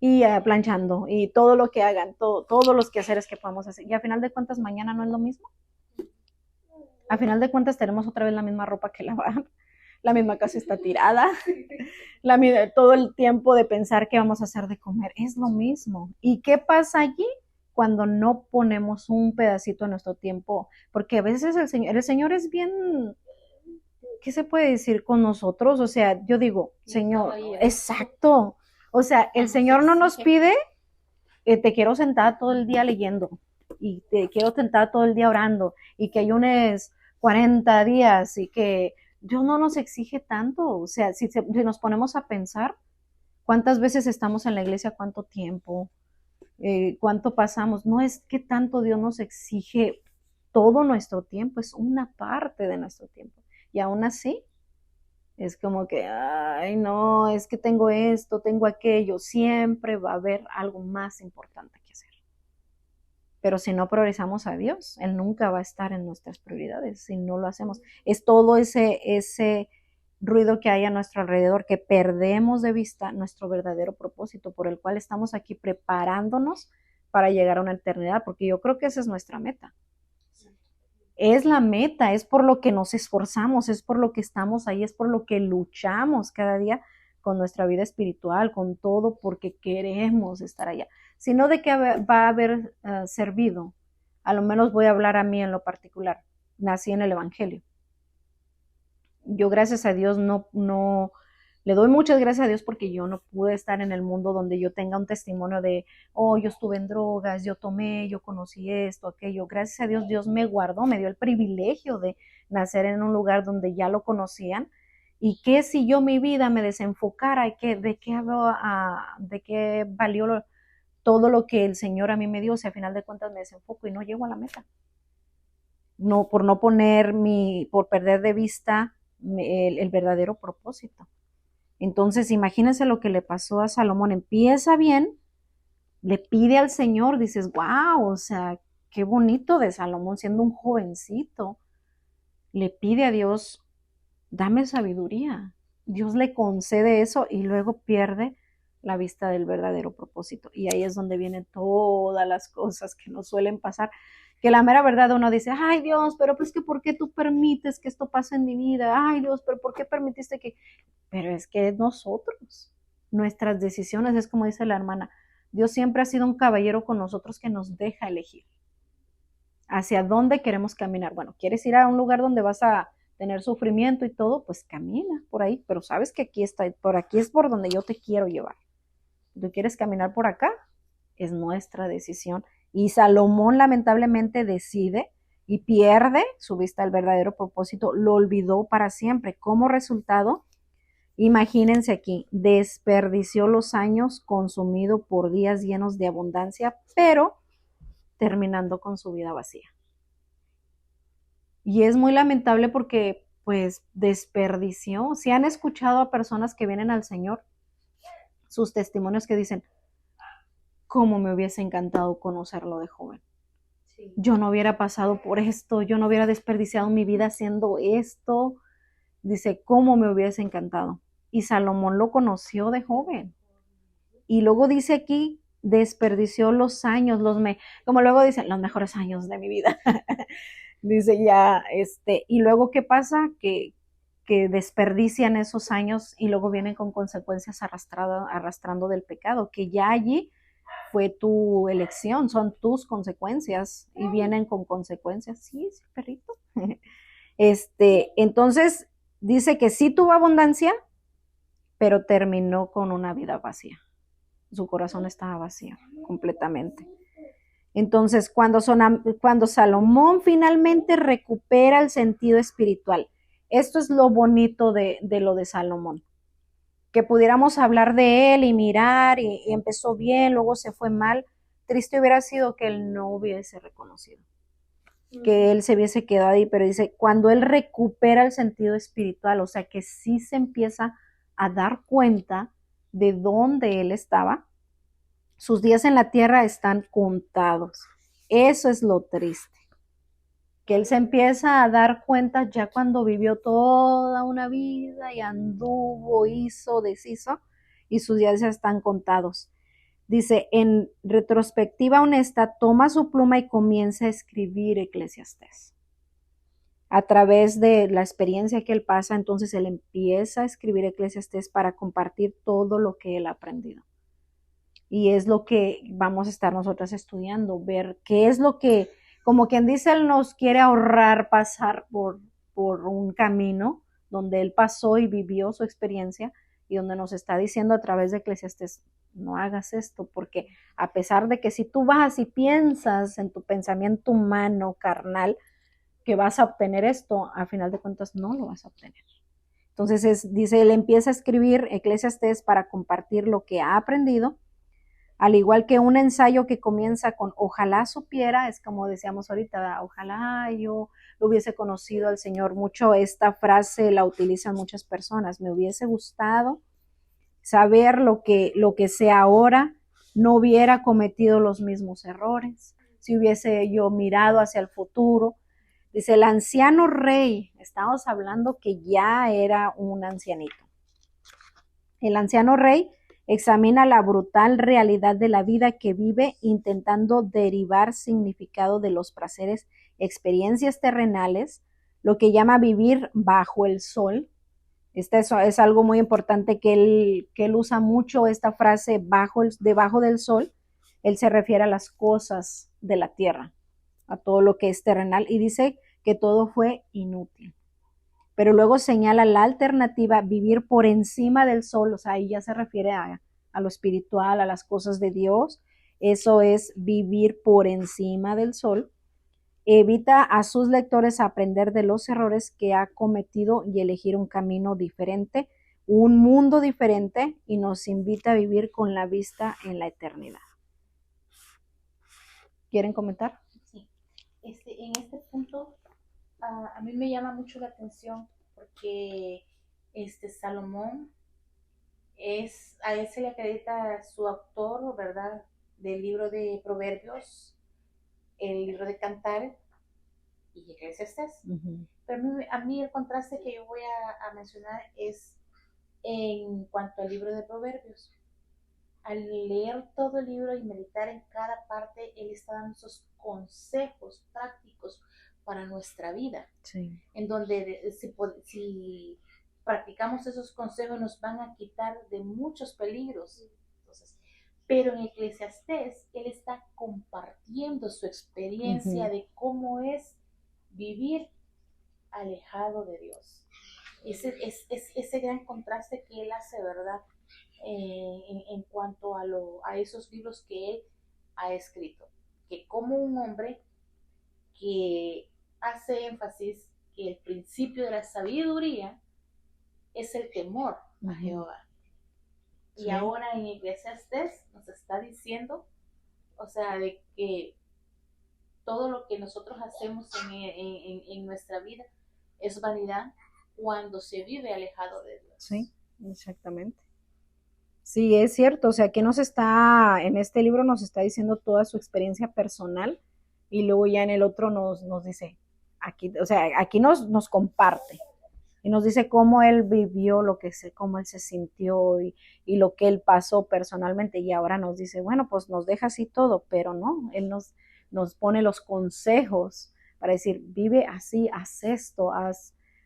y planchando y todo lo que hagan, todos los quehaceres que podamos hacer, y a final de cuentas mañana no es lo mismo. A final de cuentas tenemos otra vez la misma ropa que lavar, la misma casa está tirada, todo el tiempo de pensar qué vamos a hacer de comer, es lo mismo. ¿Y qué pasa allí? Cuando no ponemos un pedacito de nuestro tiempo, porque a veces el Señor es bien, ¿qué se puede decir con nosotros? O sea, yo digo, Señor, exacto, o sea, el Señor no nos pide, te quiero sentada todo el día leyendo, y te quiero sentada todo el día orando, y que ayunes 40 días, y que Dios no nos exige tanto. O sea, si nos ponemos a pensar, ¿cuántas veces estamos en la iglesia? ¿Cuánto tiempo? ¿Cuánto pasamos? No es que tanto Dios nos exige todo nuestro tiempo, es una parte de nuestro tiempo. Y aún así, es como que, ay, no, es que tengo esto, tengo aquello. Siempre va a haber algo más importante que hacer. Pero si no priorizamos a Dios, Él nunca va a estar en nuestras prioridades si no lo hacemos. Es todo ese ruido que hay a nuestro alrededor, que perdemos de vista nuestro verdadero propósito por el cual estamos aquí preparándonos para llegar a una eternidad, porque yo creo que esa es nuestra meta. Es la meta, es por lo que nos esforzamos, es por lo que estamos ahí, es por lo que luchamos cada día con nuestra vida espiritual, con todo, porque queremos estar allá. Sino de que va a haber servido, a lo menos voy a hablar a mí en lo particular, nací en el Evangelio. Yo gracias a Dios le doy muchas gracias a Dios porque yo no pude estar en el mundo donde yo tenga un testimonio de, oh, yo estuve en drogas, yo tomé, yo conocí esto, aquello. Gracias a Dios, Dios me guardó, me dio el privilegio de nacer en un lugar donde ya lo conocían. Y que si yo mi vida me desenfocara, ¿de qué valió todo lo que el Señor a mí me dio? Si al final de cuentas me desenfoco y no llego a la meta. No, por perder de vista el verdadero propósito. Entonces, imagínense lo que le pasó a Salomón. Empieza bien, le pide al Señor, dices, wow, o sea, qué bonito de Salomón siendo un jovencito. Le pide a Dios, dame sabiduría. Dios le concede eso y luego pierde la vista del verdadero propósito. Y ahí es donde vienen todas las cosas que nos suelen pasar. Que la mera verdad uno dice, ay Dios, pero pues que ¿por qué tú permites que esto pase en mi vida? Ay Dios, pero ¿por qué permitiste que...? Pero es que nosotros, nuestras decisiones, es como dice la hermana, Dios siempre ha sido un caballero con nosotros que nos deja elegir hacia dónde queremos caminar. Bueno, ¿quieres ir a un lugar donde vas a tener sufrimiento y todo? Pues camina por ahí, pero sabes que por aquí es por donde yo te quiero llevar. ¿Tú quieres caminar por acá? Es nuestra decisión. Y Salomón lamentablemente decide y pierde su vista al verdadero propósito, lo olvidó para siempre. Como resultado, imagínense aquí, desperdició los años consumido por días llenos de abundancia, pero terminando con su vida vacía. Y es muy lamentable porque pues desperdició. Si han escuchado a personas que vienen al Señor, sus testimonios que dicen, cómo me hubiese encantado conocerlo de joven. Sí. Yo no hubiera pasado por esto, yo no hubiera desperdiciado mi vida haciendo esto. Dice, cómo me hubiese encantado. Y Salomón lo conoció de joven. Y luego dice aquí, desperdició los años, como luego dicen, los mejores años de mi vida. Dice ya, y luego ¿qué pasa? Que desperdician esos años y luego vienen con consecuencias arrastrando del pecado, que ya allí fue tu elección, son tus consecuencias y vienen con consecuencias. Sí, es el perrito. Entonces dice que sí tuvo abundancia, pero terminó con una vida vacía. Su corazón estaba vacío completamente. Entonces, cuando Salomón finalmente recupera el sentido espiritual, esto es lo bonito de lo de Salomón, que pudiéramos hablar de él y mirar y empezó bien, luego se fue mal. Triste hubiera sido que él no hubiese reconocido, que él se hubiese quedado ahí, pero dice, cuando él recupera el sentido espiritual, o sea que sí se empieza a dar cuenta de dónde él estaba, sus días en la tierra están contados. Eso es lo triste, que él se empieza a dar cuenta ya cuando vivió toda una vida y anduvo, hizo, deshizo, y sus días ya están contados. Dice, en retrospectiva honesta, toma su pluma y comienza a escribir Eclesiastés. A través de la experiencia que él pasa, entonces él empieza a escribir Eclesiastés para compartir todo lo que él ha aprendido. Y es lo que vamos a estar nosotras estudiando, ver qué es lo que, como quien dice, él nos quiere ahorrar pasar por un camino donde él pasó y vivió su experiencia y donde nos está diciendo a través de Eclesiastés, no hagas esto, porque a pesar de que si tú vas y piensas en tu pensamiento humano, carnal, que vas a obtener esto, a final de cuentas no lo vas a obtener. Entonces dice, él empieza a escribir Eclesiastés para compartir lo que ha aprendido, al igual que un ensayo que comienza con ojalá supiera, es como decíamos ahorita, ojalá yo lo hubiese conocido al Señor mucho. Esta frase la utilizan muchas personas, me hubiese gustado saber lo que sé ahora, no hubiera cometido los mismos errores, si hubiese yo mirado hacia el futuro. Dice, el anciano rey, estamos hablando que ya era un ancianito. El anciano rey examina la brutal realidad de la vida que vive, intentando derivar significado de los placeres, experiencias terrenales, lo que llama vivir bajo el sol. Eso es algo muy importante que él usa mucho, esta frase debajo del sol. Él se refiere a las cosas de la tierra, a todo lo que es terrenal, y dice que todo fue inútil. Pero luego señala la alternativa, vivir por encima del sol, o sea, ahí ya se refiere a lo espiritual, a las cosas de Dios. Eso es vivir por encima del sol. Evita a sus lectores aprender de los errores que ha cometido y elegir un camino diferente, un mundo diferente, y nos invita a vivir con la vista en la eternidad. ¿Quieren comentar? Sí. En este punto, a mí me llama mucho la atención porque Salomón a él se le acredita su autor, ¿verdad? Del libro de Proverbios, el libro de Cantar y Eclesiastés. Pero a mí el contraste que yo voy a mencionar es en cuanto al libro de Proverbios. Al leer todo el libro y meditar en cada parte, él está dando esos consejos prácticos para nuestra vida. Sí. En donde si practicamos esos consejos nos van a quitar de muchos peligros. Entonces, pero en Eclesiastés, él está compartiendo su experiencia de cómo es vivir alejado de Dios. Ese gran contraste que él hace, ¿verdad? En cuanto a esos libros que él ha escrito, que como un hombre que hace énfasis que el principio de la sabiduría es el temor a Jehová. Sí. Y ahora en Eclesiastés nos está diciendo, o sea, de que todo lo que nosotros hacemos en nuestra vida es vanidad cuando se vive alejado de Dios. Sí, exactamente. Sí, es cierto, o sea, que en este libro nos está diciendo toda su experiencia personal y luego ya en el otro nos dice, aquí, o sea, aquí nos comparte y nos dice cómo él vivió, cómo él se sintió y lo que él pasó personalmente, y ahora nos dice, bueno, pues nos deja así todo, pero no, él nos pone los consejos para decir, vive así, haz esto,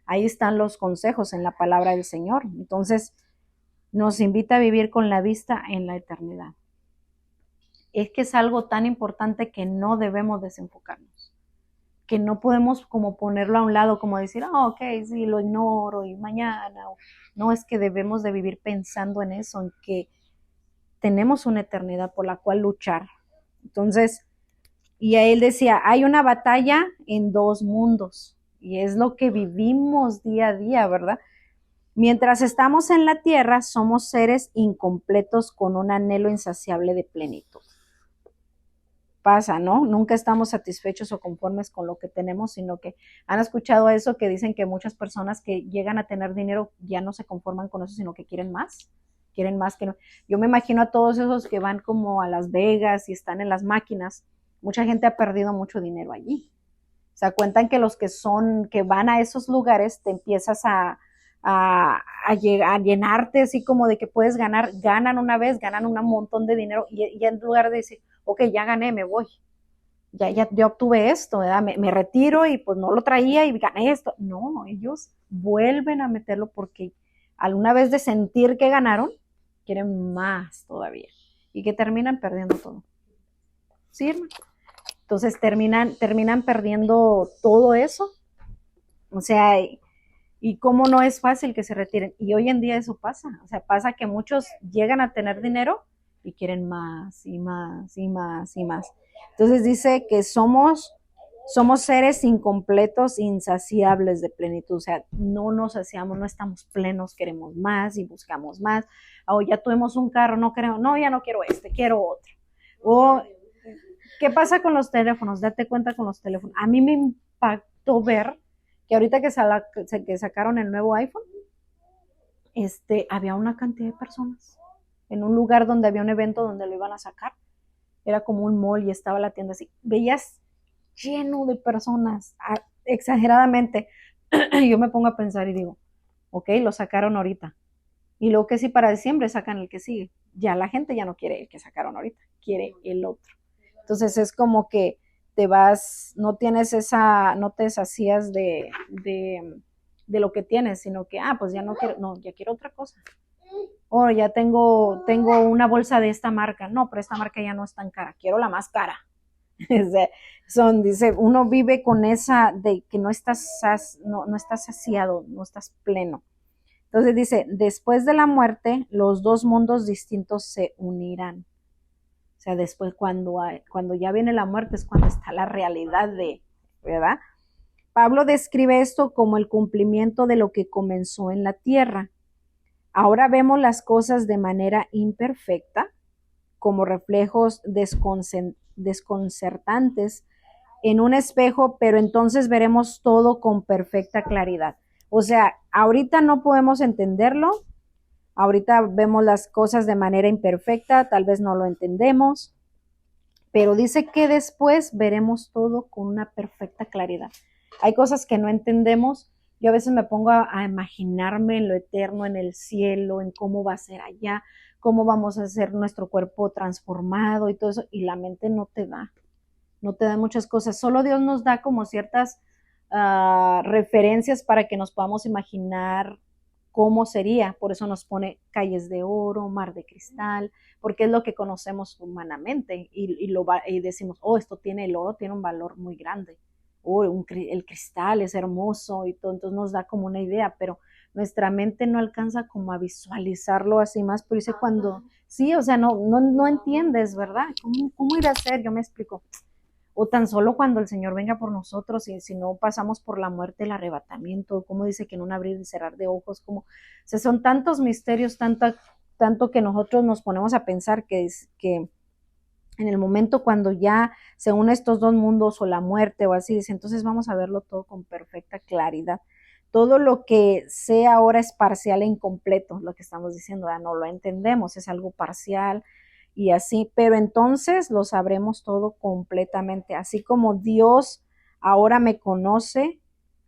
ahí están los consejos en la palabra del Señor. Entonces, nos invita a vivir con la vista en la eternidad. Es que es algo tan importante que no debemos desenfocarnos, que no podemos como ponerlo a un lado, como decir, ok, sí, lo ignoro y mañana. No, es que debemos de vivir pensando en eso, en que tenemos una eternidad por la cual luchar. Entonces, y a él decía, hay una batalla en dos mundos, y es lo que vivimos día a día, ¿verdad? Mientras estamos en la tierra, somos seres incompletos con un anhelo insaciable de plenitud. Pasa, ¿no? Nunca estamos satisfechos o conformes con lo que tenemos, sino que han escuchado eso que dicen que muchas personas que llegan a tener dinero ya no se conforman con eso, sino que quieren más que no. Yo me imagino a todos esos que van como a Las Vegas y están en las máquinas. Mucha gente ha perdido mucho dinero allí. O sea, cuentan que los que van a esos lugares te empiezas a llenarte así como de que puedes ganan una vez, ganan un montón de dinero y en lugar de decir, ok, ya gané, me voy, ya obtuve esto, ¿verdad? Me retiro y pues no lo traía y gané esto. No, ellos vuelven a meterlo porque alguna vez de sentir que ganaron, quieren más todavía y que terminan perdiendo todo. ¿Sí, hermano? Entonces terminan perdiendo todo eso. O sea, y cómo no es fácil que se retiren. Y hoy en día eso pasa. O sea, pasa que muchos llegan a tener dinero y quieren más y más y más y más. Entonces dice que somos seres incompletos, insaciables de plenitud. O sea, no nos saciamos, no estamos plenos, queremos más y buscamos más. O ya tuvimos un carro, ya no quiero quiero otro. O, ¿qué pasa con los teléfonos? Date cuenta con los teléfonos. A mí me impactó ver que ahorita que sacaron el nuevo iPhone, había una cantidad de personas en un lugar donde había un evento donde lo iban a sacar. Era como un mall y estaba la tienda así. Veías lleno de personas, exageradamente. Yo me pongo a pensar y digo, ok, lo sacaron ahorita. Y luego que si para diciembre sacan el que sigue. Ya la gente ya no quiere el que sacaron ahorita, quiere el otro. Entonces es como que te vas, no te deshacías de lo que tienes, sino que, pues ya no quiero, ya quiero otra cosa. O ya tengo una bolsa de esta marca, no, pero esta marca ya no es tan cara, quiero la más cara. O sea, dice, uno vive con esa de que no estás saciado, no estás pleno. Entonces dice, después de la muerte, los dos mundos distintos se unirán. O sea, después cuando ya viene la muerte es cuando está la realidad ¿verdad? Pablo describe esto como el cumplimiento de lo que comenzó en la tierra. Ahora vemos las cosas de manera imperfecta, como reflejos desconcertantes en un espejo, pero entonces veremos todo con perfecta claridad. O sea, ahorita no podemos entenderlo, ahorita vemos las cosas de manera imperfecta, tal vez no lo entendemos, pero dice que después veremos todo con una perfecta claridad. Hay cosas que no entendemos. Yo a veces me pongo a imaginarme en lo eterno, en el cielo, en cómo va a ser allá, cómo vamos a hacer nuestro cuerpo transformado y todo eso, y la mente no te da muchas cosas. Solo Dios nos da como ciertas referencias para que nos podamos imaginar cómo sería. Por eso nos pone calles de oro, mar de cristal, porque es lo que conocemos humanamente y decimos, oh, el oro tiene un valor muy grande, oh, el cristal es hermoso y todo, entonces nos da como una idea, pero nuestra mente no alcanza como a visualizarlo así más, pero dice cuando, sí, o sea, no entiendes, ¿verdad? ¿Cómo ir a ser? Yo me explico. O tan solo cuando el Señor venga por nosotros y si no pasamos por la muerte, el arrebatamiento, como dice que en un abrir y cerrar de ojos, como, o sea, son tantos misterios, tanto que nosotros nos ponemos a pensar que en el momento cuando ya se unen estos dos mundos o la muerte o así, dice, entonces vamos a verlo todo con perfecta claridad. Todo lo que sea ahora es parcial e incompleto, lo que estamos diciendo, no lo entendemos, es algo parcial, y así, pero entonces lo sabremos todo completamente, así como Dios ahora me conoce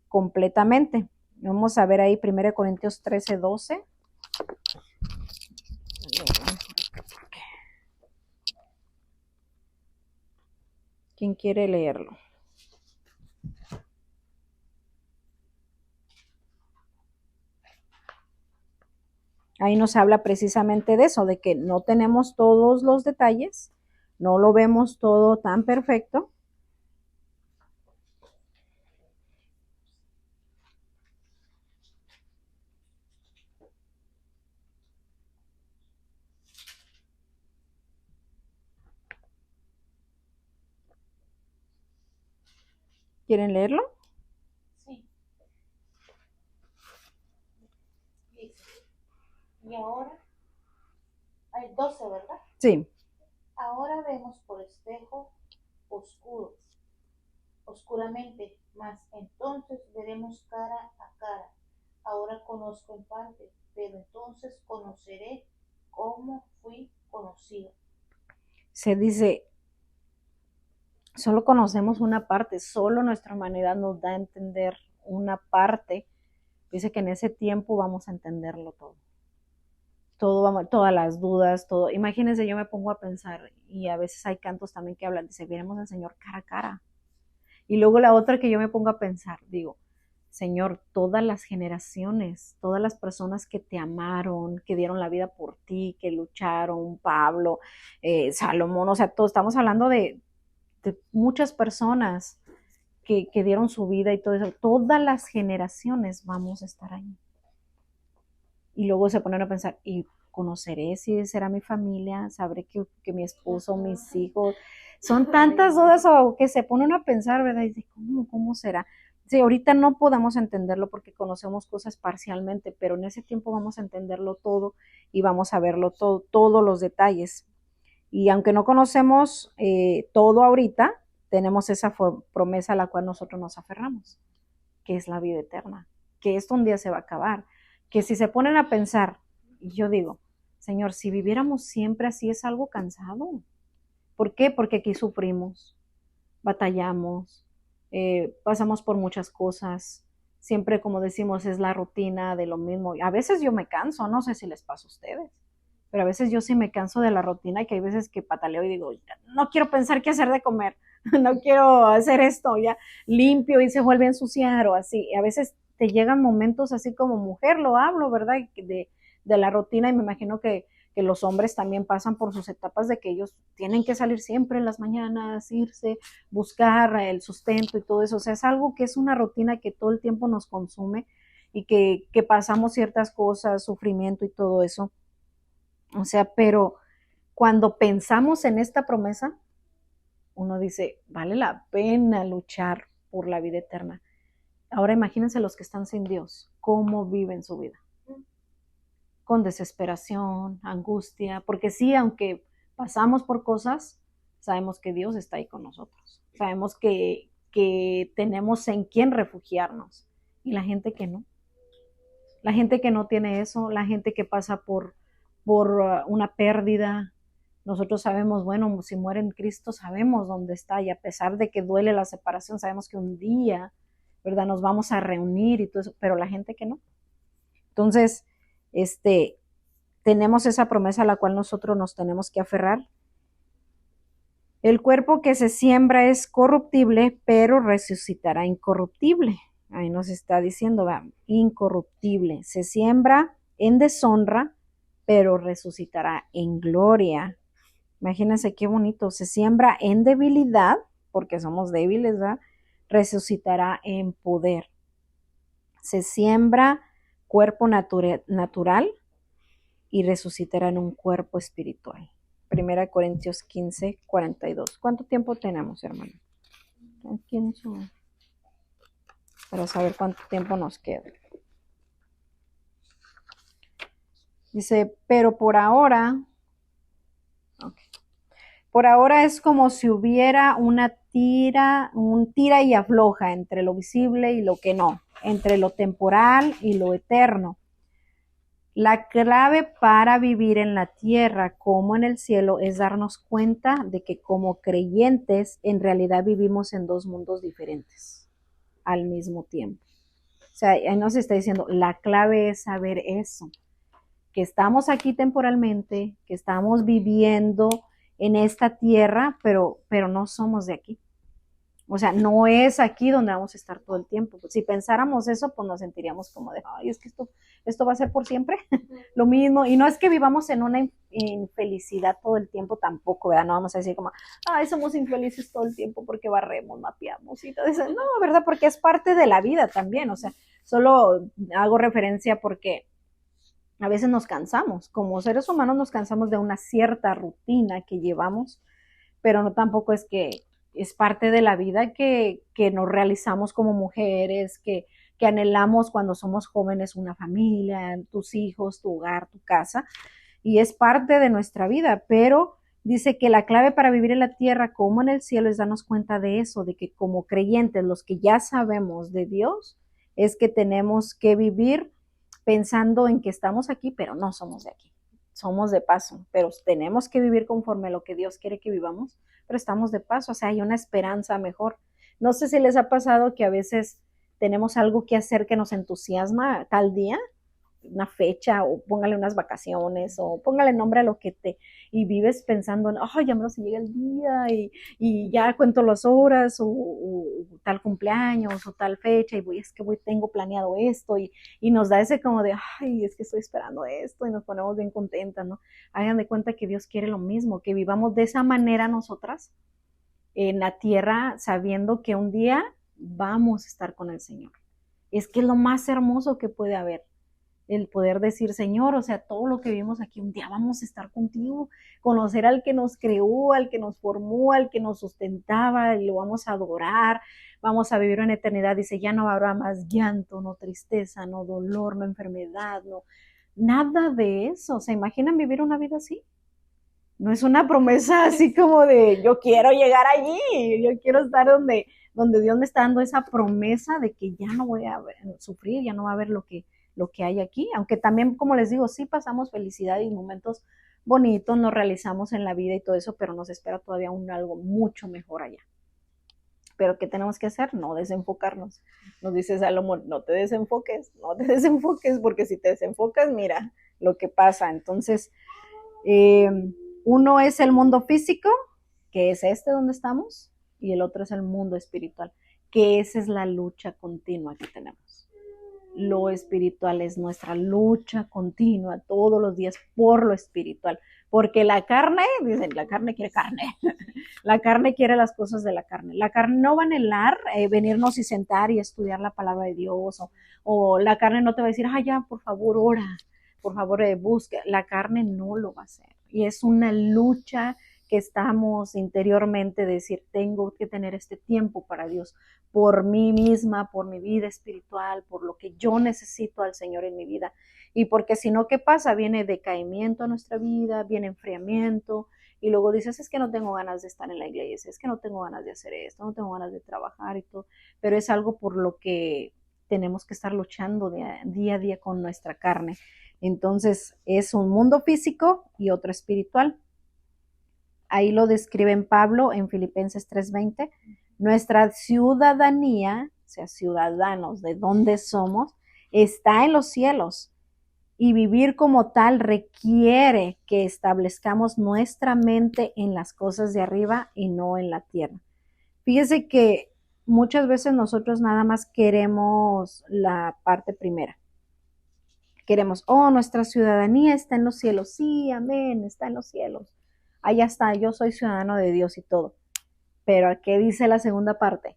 completamente. Vamos a ver ahí 1 Corintios 13:12. ¿Quién quiere leerlo? Ahí nos habla precisamente de eso, de que no tenemos todos los detalles, no lo vemos todo tan perfecto. ¿Quieren leerlo? Sí. Listo. Y ahora hay 12, ¿verdad? Sí. Ahora vemos por espejo oscuramente, mas entonces veremos cara a cara. Ahora conozco en parte, pero entonces conoceré como fui conocido. Se dice, solo conocemos una parte, solo nuestra humanidad nos da a entender una parte. Dice que en ese tiempo vamos a entenderlo todo, todas las dudas, todo. Imagínense, yo me pongo a pensar, y a veces hay cantos también que hablan, dice, veremos al Señor cara a cara. Y luego la otra que yo me pongo a pensar, digo, Señor, todas las generaciones, todas las personas que te amaron, que dieron la vida por ti, que lucharon, Pablo, Salomón, o sea, todos estamos hablando de muchas personas que dieron su vida y todo eso, todas las generaciones vamos a estar ahí. Y luego se ponen a pensar, y conoceré si será mi familia, sabré que mi esposo, mis hijos, son tantas dudas que se ponen a pensar, ¿verdad? Y dice, ¿cómo será? Sí, ahorita no podemos entenderlo porque conocemos cosas parcialmente, pero en ese tiempo vamos a entenderlo todo y vamos a verlo todo, todos los detalles. Y aunque no conocemos todo ahorita, tenemos esa promesa a la cual nosotros nos aferramos, que es la vida eterna, que esto un día se va a acabar, que si se ponen a pensar, yo digo, Señor, si viviéramos siempre así es algo cansado. ¿Por qué? Porque aquí sufrimos, batallamos, pasamos por muchas cosas, siempre como decimos es la rutina de lo mismo. A veces yo me canso, no sé si les pasa a ustedes, pero a veces yo sí me canso de la rutina y que hay veces que pataleo y digo, no quiero pensar qué hacer de comer, no quiero hacer esto, ya limpio y se vuelve a ensuciar o así. Y a veces te llegan momentos así como mujer, lo hablo, ¿verdad? De la rutina y me imagino que los hombres también pasan por sus etapas de que ellos tienen que salir siempre en las mañanas, irse, buscar el sustento y todo eso. O sea, es algo que es una rutina que todo el tiempo nos consume y que pasamos ciertas cosas, sufrimiento y todo eso. O sea, pero cuando pensamos en esta promesa, uno dice, vale la pena luchar por la vida eterna. Ahora imagínense los que están sin Dios, cómo viven su vida. Con desesperación, angustia, porque sí, aunque pasamos por cosas, sabemos que Dios está ahí con nosotros. Sabemos que tenemos en quién refugiarnos. Y la gente que no. La gente que no tiene eso, la gente que pasa por una pérdida. Nosotros sabemos, bueno, si muere en Cristo, sabemos dónde está, y a pesar de que duele la separación, sabemos que un día, ¿verdad?, nos vamos a reunir y todo eso, pero la gente que no. Entonces, tenemos esa promesa a la cual nosotros nos tenemos que aferrar. El cuerpo que se siembra es corruptible, pero resucitará incorruptible. Ahí nos está diciendo, va, incorruptible. Se siembra en deshonra, pero resucitará en gloria. Imagínense qué bonito. Se siembra en debilidad, porque somos débiles, ¿verdad? Resucitará en poder. Se siembra cuerpo natural y resucitará en un cuerpo espiritual. 1 Corintios 15, 42. ¿Cuánto tiempo tenemos, hermano? Para saber cuánto tiempo nos queda. Dice, pero por ahora, por ahora es como si hubiera un tira y afloja entre lo visible y lo que no, entre lo temporal y lo eterno. La clave para vivir en la tierra como en el cielo es darnos cuenta de que como creyentes en realidad vivimos en dos mundos diferentes al mismo tiempo. O sea, ahí nos está diciendo, la clave es saber eso, que estamos aquí temporalmente, que estamos viviendo en esta tierra, pero no somos de aquí. O sea, no es aquí donde vamos a estar todo el tiempo. Si pensáramos eso, pues nos sentiríamos como de, ay, es que esto va a ser por siempre, lo mismo. Y no es que vivamos en una infelicidad todo el tiempo tampoco, ¿verdad? No vamos a decir como, ay, somos infelices todo el tiempo porque barremos, mapeamos y todo eso. No, ¿verdad? Porque es parte de la vida también. O sea, solo hago referencia porque a veces nos cansamos. Como seres humanos nos cansamos de una cierta rutina que llevamos, pero no tampoco es que es parte de la vida que nos realizamos como mujeres, que anhelamos cuando somos jóvenes una familia, tus hijos, tu hogar, tu casa, y es parte de nuestra vida, pero dice que la clave para vivir en la tierra como en el cielo es darnos cuenta de eso, de que como creyentes, los que ya sabemos de Dios, es que tenemos que vivir pensando en que estamos aquí, pero no somos de aquí. Somos de paso, pero tenemos que vivir conforme a lo que Dios quiere que vivamos, pero estamos de paso, o sea, hay una esperanza mejor. No sé si les ha pasado que a veces tenemos algo que hacer que nos entusiasma tal día, una fecha, o póngale unas vacaciones, o póngale nombre a lo que y vives pensando en, oh, ya me se llega el día, y ya cuento las horas, o tal cumpleaños, o tal fecha, y tengo planeado esto, y nos da ese como de, ay, es que estoy esperando esto, y nos ponemos bien contentas, ¿no? Hagan de cuenta que Dios quiere lo mismo, que vivamos de esa manera nosotras, en la tierra, sabiendo que un día vamos a estar con el Señor. Es que es lo más hermoso que puede haber. El poder decir, Señor, o sea, todo lo que vimos aquí, un día vamos a estar contigo, conocer al que nos creó, al que nos formó, al que nos sustentaba, y lo vamos a adorar, vamos a vivir en eternidad. Dice, ya no habrá más llanto, no tristeza, no dolor, no enfermedad, no, nada de eso. ¿Se imaginan vivir una vida así? No es una promesa así como de, yo quiero llegar allí, yo quiero estar donde Dios me está dando esa promesa de que ya no voy a sufrir, ya no va a haber lo que hay aquí, aunque también, como les digo, sí pasamos felicidad y momentos bonitos, nos realizamos en la vida y todo eso, pero nos espera todavía algo mucho mejor allá. Pero ¿qué tenemos que hacer? No desenfocarnos. Nos dice Salomón, no te desenfoques, porque si te desenfocas, mira lo que pasa. Entonces, uno es el mundo físico, que es donde estamos, y el otro es el mundo espiritual, que esa es la lucha continua que tenemos. lo espiritual es nuestra lucha continua todos los días por lo espiritual. Porque la carne, dicen, la carne quiere carne. La carne quiere las cosas de la carne. La carne no va a anhelar venirnos y sentar y estudiar la palabra de Dios. O la carne no te va a decir, ya, por favor, ora. Por favor, busca. La carne no lo va a hacer. Y es una lucha que estamos interiormente de decir, tengo que tener este tiempo para Dios, por mí misma, por mi vida espiritual, por lo que yo necesito al Señor en mi vida. Y porque si no, ¿qué pasa? Viene decaimiento a nuestra vida, viene enfriamiento, y luego dices, es que no tengo ganas de estar en la iglesia, es que no tengo ganas de hacer esto, no tengo ganas de trabajar y todo, pero es algo por lo que tenemos que estar luchando día a día con nuestra carne. Entonces, es un mundo físico y otro espiritual. Ahí lo describe en Pablo en Filipenses 3:20. Nuestra ciudadanía, o sea, ciudadanos, de dónde somos, está en los cielos. Y vivir como tal requiere que establezcamos nuestra mente en las cosas de arriba y no en la tierra. Fíjese que muchas veces nosotros nada más queremos la parte primera. Queremos, nuestra ciudadanía está en los cielos. Sí, amén, está en los cielos. Allá está, yo soy ciudadano de Dios y todo. Pero ¿qué dice la segunda parte?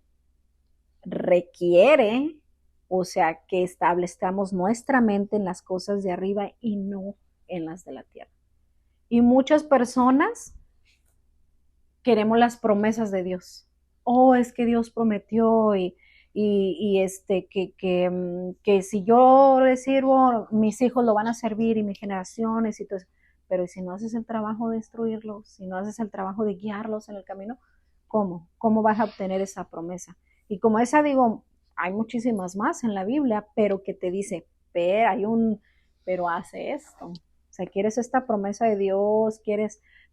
Requiere, o sea, que establezcamos nuestra mente en las cosas de arriba y no en las de la tierra. Y muchas personas queremos las promesas de Dios. Es que Dios prometió y que si yo le sirvo, mis hijos lo van a servir y mis generaciones y todo eso. Pero si no haces el trabajo de instruirlos, si no haces el trabajo de guiarlos en el camino, ¿cómo? ¿Cómo vas a obtener esa promesa? Y como esa digo, hay muchísimas más en la Biblia, pero que te dice, pero hace esto. O sea, quieres esta promesa de Dios,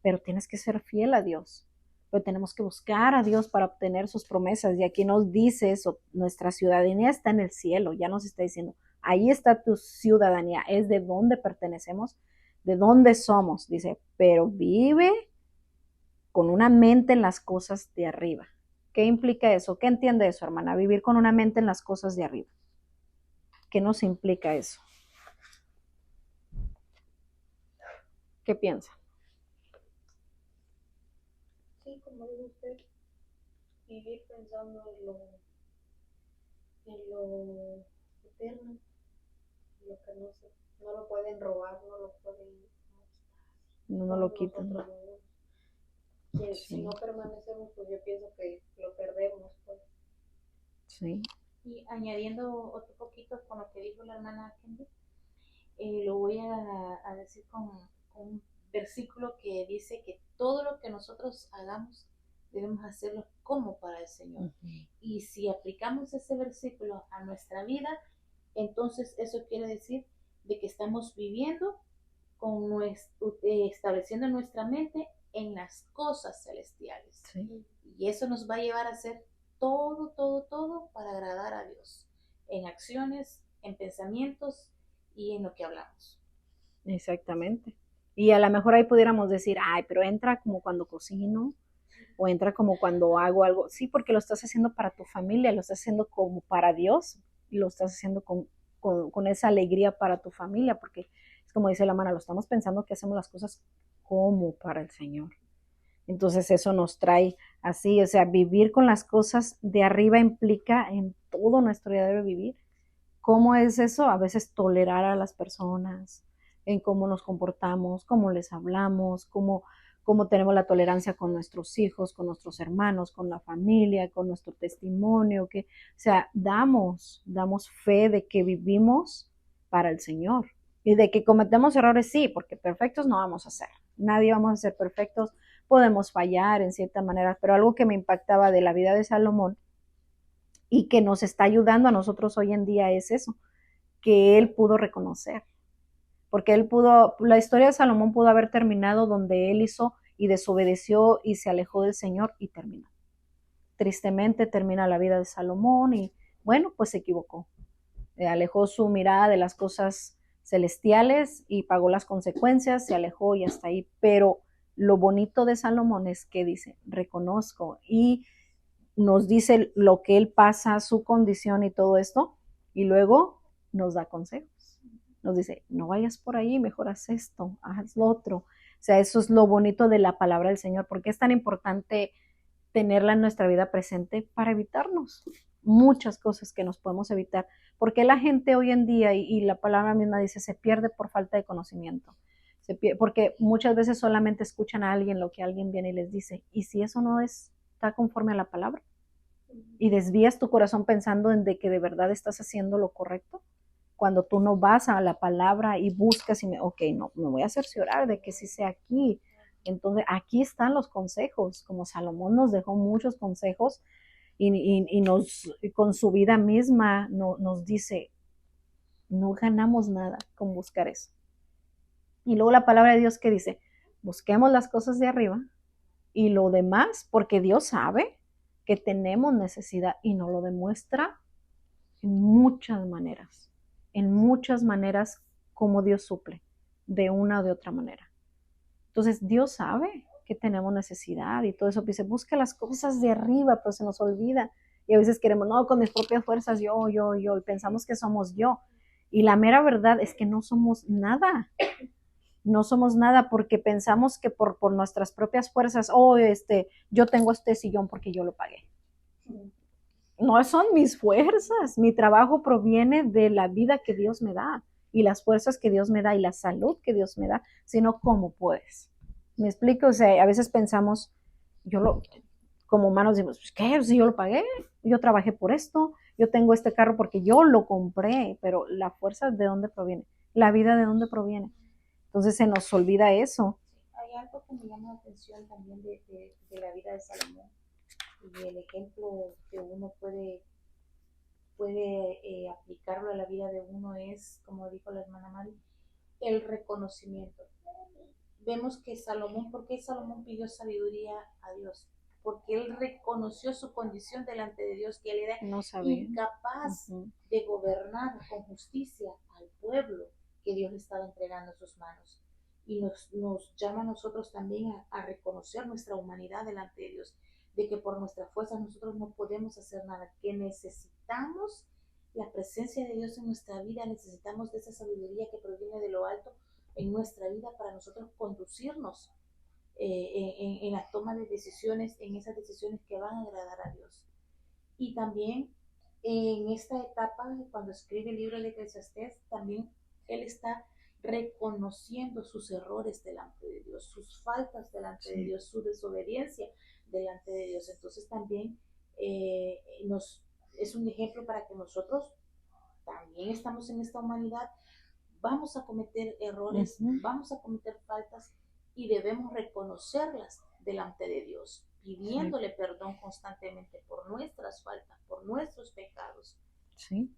pero tienes que ser fiel a Dios. Pero tenemos que buscar a Dios para obtener sus promesas. Y aquí nos dice eso, nuestra ciudadanía está en el cielo, ya nos está diciendo, ahí está tu ciudadanía, es de dónde pertenecemos, de dónde somos, dice, pero vive con una mente en las cosas de arriba. ¿Qué implica eso? ¿Qué entiende eso, hermana? Vivir con una mente en las cosas de arriba. ¿Qué nos implica eso? ¿Qué piensa? Sí, como dice usted, vivir pensando en lo eterno, lo que no lo pueden robar, no lo pueden no lo quitan. Que sí. Si no permanecemos, pues yo pienso que lo perdemos, pues. Sí. Y añadiendo otro poquito con lo que dijo la hermana Kendi, lo voy a decir con un versículo que dice que todo lo que nosotros hagamos debemos hacerlo como para el Señor. Uh-huh. Y si aplicamos ese versículo a nuestra vida, entonces eso quiere decir de que estamos viviendo estableciendo nuestra mente en las cosas celestiales. Sí. Y eso nos va a llevar a hacer todo para agradar a Dios, en acciones, en pensamientos y en lo que hablamos. Exactamente. Y a lo mejor ahí pudiéramos decir, pero entra como cuando cocino, o entra como cuando hago algo. Sí, porque lo estás haciendo para tu familia, lo estás haciendo como para Dios, y lo estás haciendo con esa alegría para tu familia, porque es como dice la hermana, lo estamos pensando que hacemos las cosas como para el Señor. Entonces eso nos trae así, o sea, vivir con las cosas de arriba implica en todo nuestro día de vivir. ¿Cómo es eso? A veces tolerar a las personas, en cómo nos comportamos, cómo les hablamos, cómo tenemos la tolerancia con nuestros hijos, con nuestros hermanos, con la familia, con nuestro testimonio, o sea, damos fe de que vivimos para el Señor y de que cometemos errores, sí, porque perfectos no vamos a ser, nadie vamos a ser perfectos, podemos fallar en cierta manera, pero algo que me impactaba de la vida de Salomón y que nos está ayudando a nosotros hoy en día es eso, que él pudo reconocer, porque la historia de Salomón pudo haber terminado donde él hizo y desobedeció y se alejó del Señor y terminó. Tristemente termina la vida de Salomón y bueno, pues se equivocó, alejó su mirada de las cosas celestiales y pagó las consecuencias, se alejó y hasta ahí, pero lo bonito de Salomón es que dice, reconozco, y nos dice lo que él pasa, su condición y todo esto, y luego nos da consejos. Nos dice, no vayas por ahí, mejor haz esto, haz lo otro. O sea, eso es lo bonito de la palabra del Señor. ¿Por qué es tan importante tenerla en nuestra vida presente? Para evitarnos muchas cosas que nos podemos evitar. Porque la gente hoy en día, y la palabra misma dice, se pierde por falta de conocimiento. Porque muchas veces solamente escuchan a alguien lo que alguien viene y les dice. Y si eso no está conforme a la palabra, y desvías tu corazón pensando en de que de verdad estás haciendo lo correcto, cuando tú no vas a la palabra y buscas ok, no, me voy a cerciorar de que sí sea aquí. Entonces, aquí están los consejos, como Salomón nos dejó muchos consejos y con su vida misma nos dice, no ganamos nada con buscar eso. Y luego la palabra de Dios que dice, busquemos las cosas de arriba y lo demás, porque Dios sabe que tenemos necesidad y nos lo demuestra en muchas maneras como Dios suple, de una o de otra manera. Entonces Dios sabe que tenemos necesidad y todo eso, dice, busca las cosas de arriba, pero se nos olvida. Y a veces queremos, no, con mis propias fuerzas, yo, y pensamos que somos yo. Y la mera verdad es que no somos nada. No somos nada porque pensamos que por nuestras propias fuerzas, yo tengo este sillón porque yo lo pagué. No son mis fuerzas, mi trabajo proviene de la vida que Dios me da y las fuerzas que Dios me da y la salud que Dios me da, sino cómo puedes. ¿Me explico? O sea, a veces pensamos, como humanos decimos, ¿qué? Si yo lo pagué, yo trabajé por esto, yo tengo este carro porque yo lo compré, pero la fuerza ¿de dónde proviene? La vida ¿de dónde proviene? Entonces se nos olvida eso. Hay algo que me llama la atención también de la vida de Salomón y el ejemplo que uno puede aplicarlo a la vida de uno es, como dijo la hermana Mari, el reconocimiento. Vemos que ¿por qué Salomón pidió sabiduría a Dios? Porque él reconoció su condición delante de Dios, que él era incapaz de gobernar con justicia al pueblo que Dios le estaba entregando en sus manos. Y nos llama a nosotros también a reconocer nuestra humanidad delante de Dios, de que por nuestras fuerzas nosotros no podemos hacer nada, que necesitamos la presencia de Dios en nuestra vida, necesitamos de esa sabiduría que proviene de lo alto en nuestra vida para nosotros conducirnos en la toma de decisiones, en esas decisiones que van a agradar a Dios. Y también en esta etapa, cuando escribe el libro de Eclesiastés, también él está reconociendo sus errores delante de Dios, sus faltas delante de Dios, su desobediencia delante de Dios. Entonces también es un ejemplo para que nosotros también estamos en esta humanidad, vamos a cometer errores, vamos a cometer faltas y debemos reconocerlas delante de Dios, pidiéndole perdón constantemente por nuestras faltas, por nuestros pecados. Sí.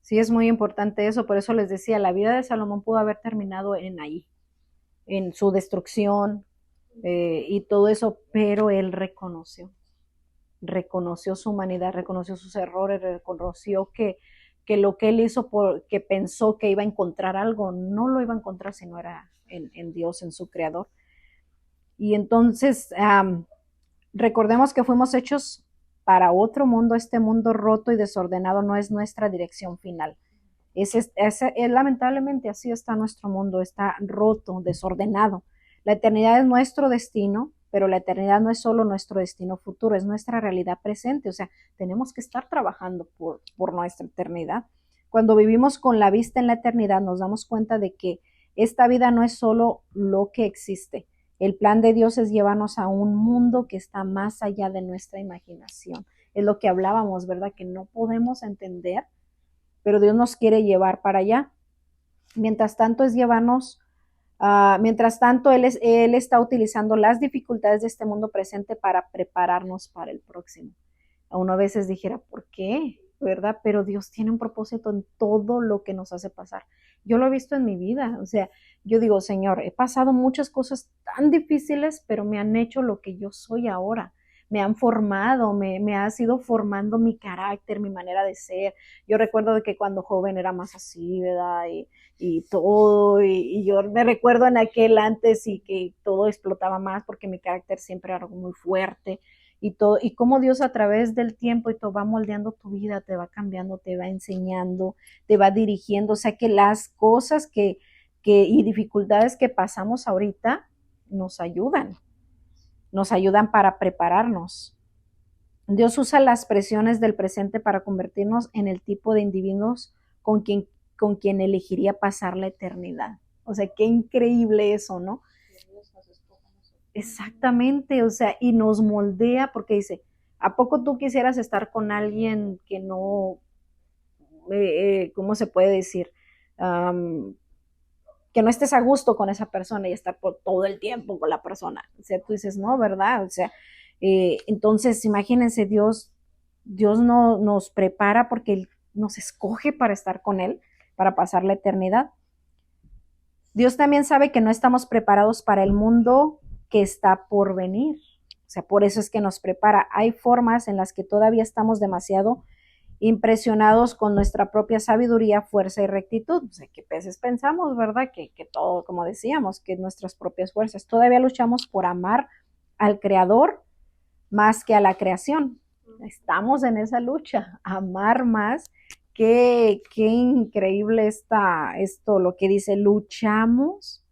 Sí, es muy importante eso, por eso les decía, la vida de Salomón pudo haber terminado en su destrucción y todo eso, pero él reconoció su humanidad, reconoció sus errores, reconoció que lo que él hizo porque pensó que iba a encontrar algo, no lo iba a encontrar si no era en Dios, en su creador. Y entonces, recordemos que fuimos hechos para otro mundo. Este mundo roto y desordenado no es nuestra dirección final. Lamentablemente así está nuestro mundo, está roto, desordenado. La eternidad es nuestro destino, pero la eternidad no es solo nuestro destino futuro, es nuestra realidad presente. O sea, tenemos que estar trabajando por nuestra eternidad. Cuando vivimos con la vista en la eternidad, nos damos cuenta de que esta vida no es solo lo que existe. El plan de Dios es llevarnos a un mundo que está más allá de nuestra imaginación. Es lo que hablábamos, ¿verdad? Que no podemos entender, pero Dios nos quiere llevar para allá. Mientras tanto es llevarnos, mientras tanto Él está utilizando las dificultades de este mundo presente para prepararnos para el próximo. Uno a veces dijera, ¿por qué? ¿Verdad? Pero Dios tiene un propósito en todo lo que nos hace pasar. Yo lo he visto en mi vida, o sea, yo digo, Señor, he pasado muchas cosas tan difíciles, pero me han hecho lo que yo soy ahora. Me han formado, me ha sido formando mi carácter, mi manera de ser. Yo recuerdo de que cuando joven era más así, ¿verdad? Y todo, y yo me recuerdo en aquel antes y que todo explotaba más porque mi carácter siempre era muy fuerte. y todo, y cómo Dios a través del tiempo y todo va moldeando tu vida, te va cambiando, te va enseñando, te va dirigiendo, o sea que las cosas y dificultades que pasamos ahorita nos ayudan para prepararnos. Dios usa las presiones del presente para convertirnos en el tipo de individuos con quien elegiría pasar la eternidad. O sea, qué increíble eso, ¿no? Exactamente, o sea, y nos moldea porque dice, ¿a poco tú quisieras estar con alguien que no, ¿cómo se puede decir? Que no estés a gusto con esa persona y estar por todo el tiempo con la persona. O sea, tú dices, no, ¿verdad? O sea, entonces imagínense, Dios no, nos prepara porque Él nos escoge para estar con Él, para pasar la eternidad. Dios también sabe que no estamos preparados para el mundo que está por venir. O sea, por eso es que nos prepara. Hay formas en las que todavía estamos demasiado impresionados con nuestra propia sabiduría, fuerza y rectitud. O sea, que a veces pensamos, ¿verdad? Que todo, como decíamos, que nuestras propias fuerzas. Todavía luchamos por amar al Creador más que a la creación. Estamos en esa lucha, amar más. Qué increíble está esto, lo que dice, luchamos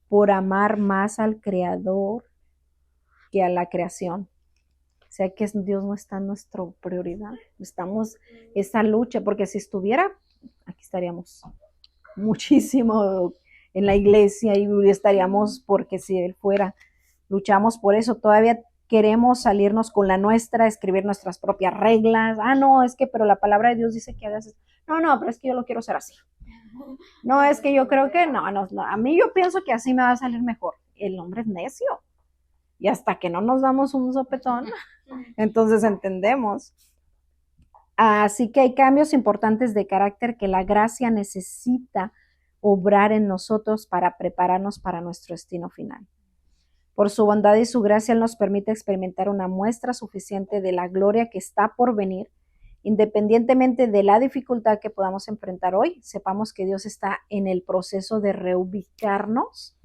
por amar más al Creador que a la creación. O sea que Dios no está en nuestra prioridad. Estamos esa lucha, porque si estuviera, aquí estaríamos muchísimo en la iglesia y estaríamos porque si Él fuera, luchamos por eso. Todavía queremos salirnos con la nuestra, escribir nuestras propias reglas. No, es que, pero la palabra de Dios dice que hagas. No, pero es que yo lo quiero hacer así. No, es que yo creo que no, a mí yo pienso que así me va a salir mejor. El hombre es necio. Y hasta que no nos damos un sopetón, entonces entendemos. Así que hay cambios importantes de carácter que la gracia necesita obrar en nosotros para prepararnos para nuestro destino final. Por su bondad y su gracia, Él nos permite experimentar una muestra suficiente de la gloria que está por venir. Independientemente de la dificultad que podamos enfrentar hoy, sepamos que Dios está en el proceso de reubicarnos.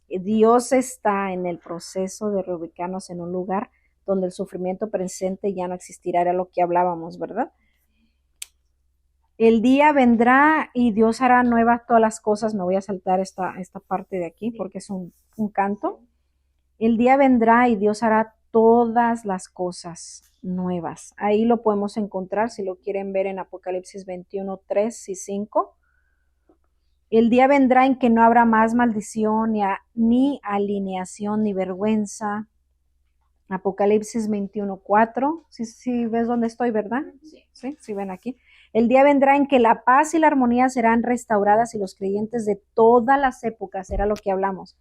Dios está en el proceso de reubicarnos en un lugar donde el sufrimiento presente ya no existirá, era lo que hablábamos, ¿verdad? El día vendrá y Dios hará nuevas todas las cosas. Me voy a saltar esta parte de aquí porque es un canto. El día vendrá y Dios hará todas las cosas nuevas. Ahí lo podemos encontrar si lo quieren ver en Apocalipsis 21, 3 y 5. El día vendrá en que no habrá más maldición, ni alineación, ni vergüenza. Apocalipsis 21, 4. Sí, ves dónde estoy, ¿verdad? Sí, ven aquí. El día vendrá en que la paz y la armonía serán restauradas y los creyentes de todas las épocas, era lo que hablamos.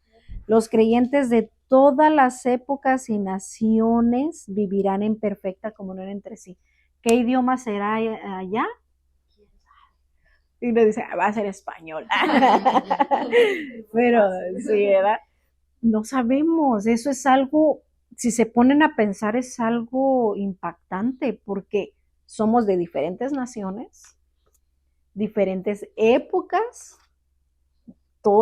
Los creyentes de todas las épocas y naciones vivirán en perfecta comunión entre sí. ¿Qué idioma será allá? Y le dice, va a ser español. Pero sí, ¿verdad? No sabemos, eso es algo, si se ponen a pensar, es algo impactante porque somos de diferentes naciones, diferentes épocas,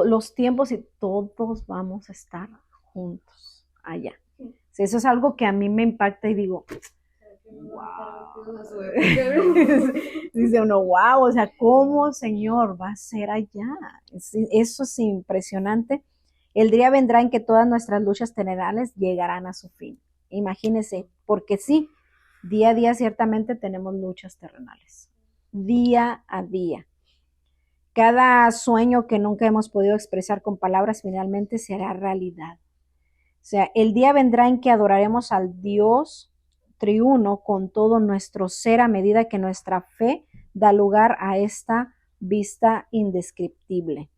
los tiempos y todos vamos a estar juntos allá. Eso es algo que a mí me impacta y digo, wow. Dice uno, wow, o sea, ¿cómo, Señor, va a ser allá? Eso es impresionante. El día vendrá en que todas nuestras luchas terrenales llegarán a su fin. Imagínense, porque sí, día a día ciertamente tenemos luchas terrenales. Día a día. Cada sueño que nunca hemos podido expresar con palabras finalmente se hará realidad. O sea, el día vendrá en que adoraremos al Dios triuno con todo nuestro ser a medida que nuestra fe da lugar a esta vista indescriptible.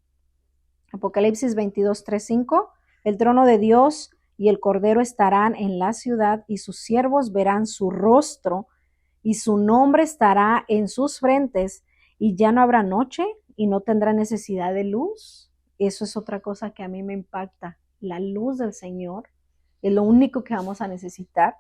Apocalipsis 22, 3, 5. El trono de Dios y el Cordero estarán en la ciudad y sus siervos verán su rostro y su nombre estará en sus frentes y ya no habrá noche y no tendrá necesidad de luz. Eso es otra cosa que a mí me impacta. La luz del Señor es lo único que vamos a necesitar,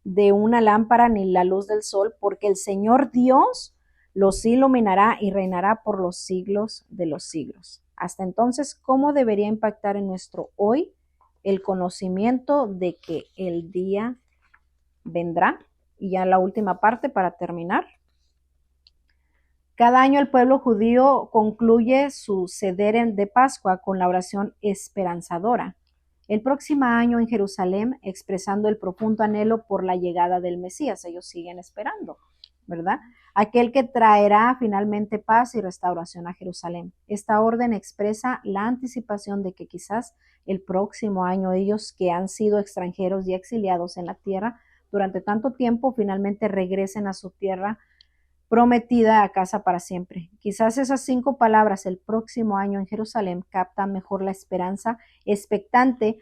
de una lámpara ni la luz del sol, porque el Señor Dios los iluminará y reinará por los siglos de los siglos. Hasta entonces, ¿cómo debería impactar en nuestro hoy el conocimiento de que el día vendrá. Y ya la última parte para terminar. Cada año el pueblo judío concluye su Seder de Pascua con la oración esperanzadora. El próximo año en Jerusalén, expresando el profundo anhelo por la llegada del Mesías. Ellos siguen esperando, ¿verdad? Aquel que traerá finalmente paz y restauración a Jerusalén. Esta orden expresa la anticipación de que quizás el próximo año ellos que han sido extranjeros y exiliados en la tierra durante tanto tiempo finalmente regresen a su tierra prometida a casa para siempre. Quizás esas 5 palabras, el próximo año en Jerusalén, captan mejor la esperanza expectante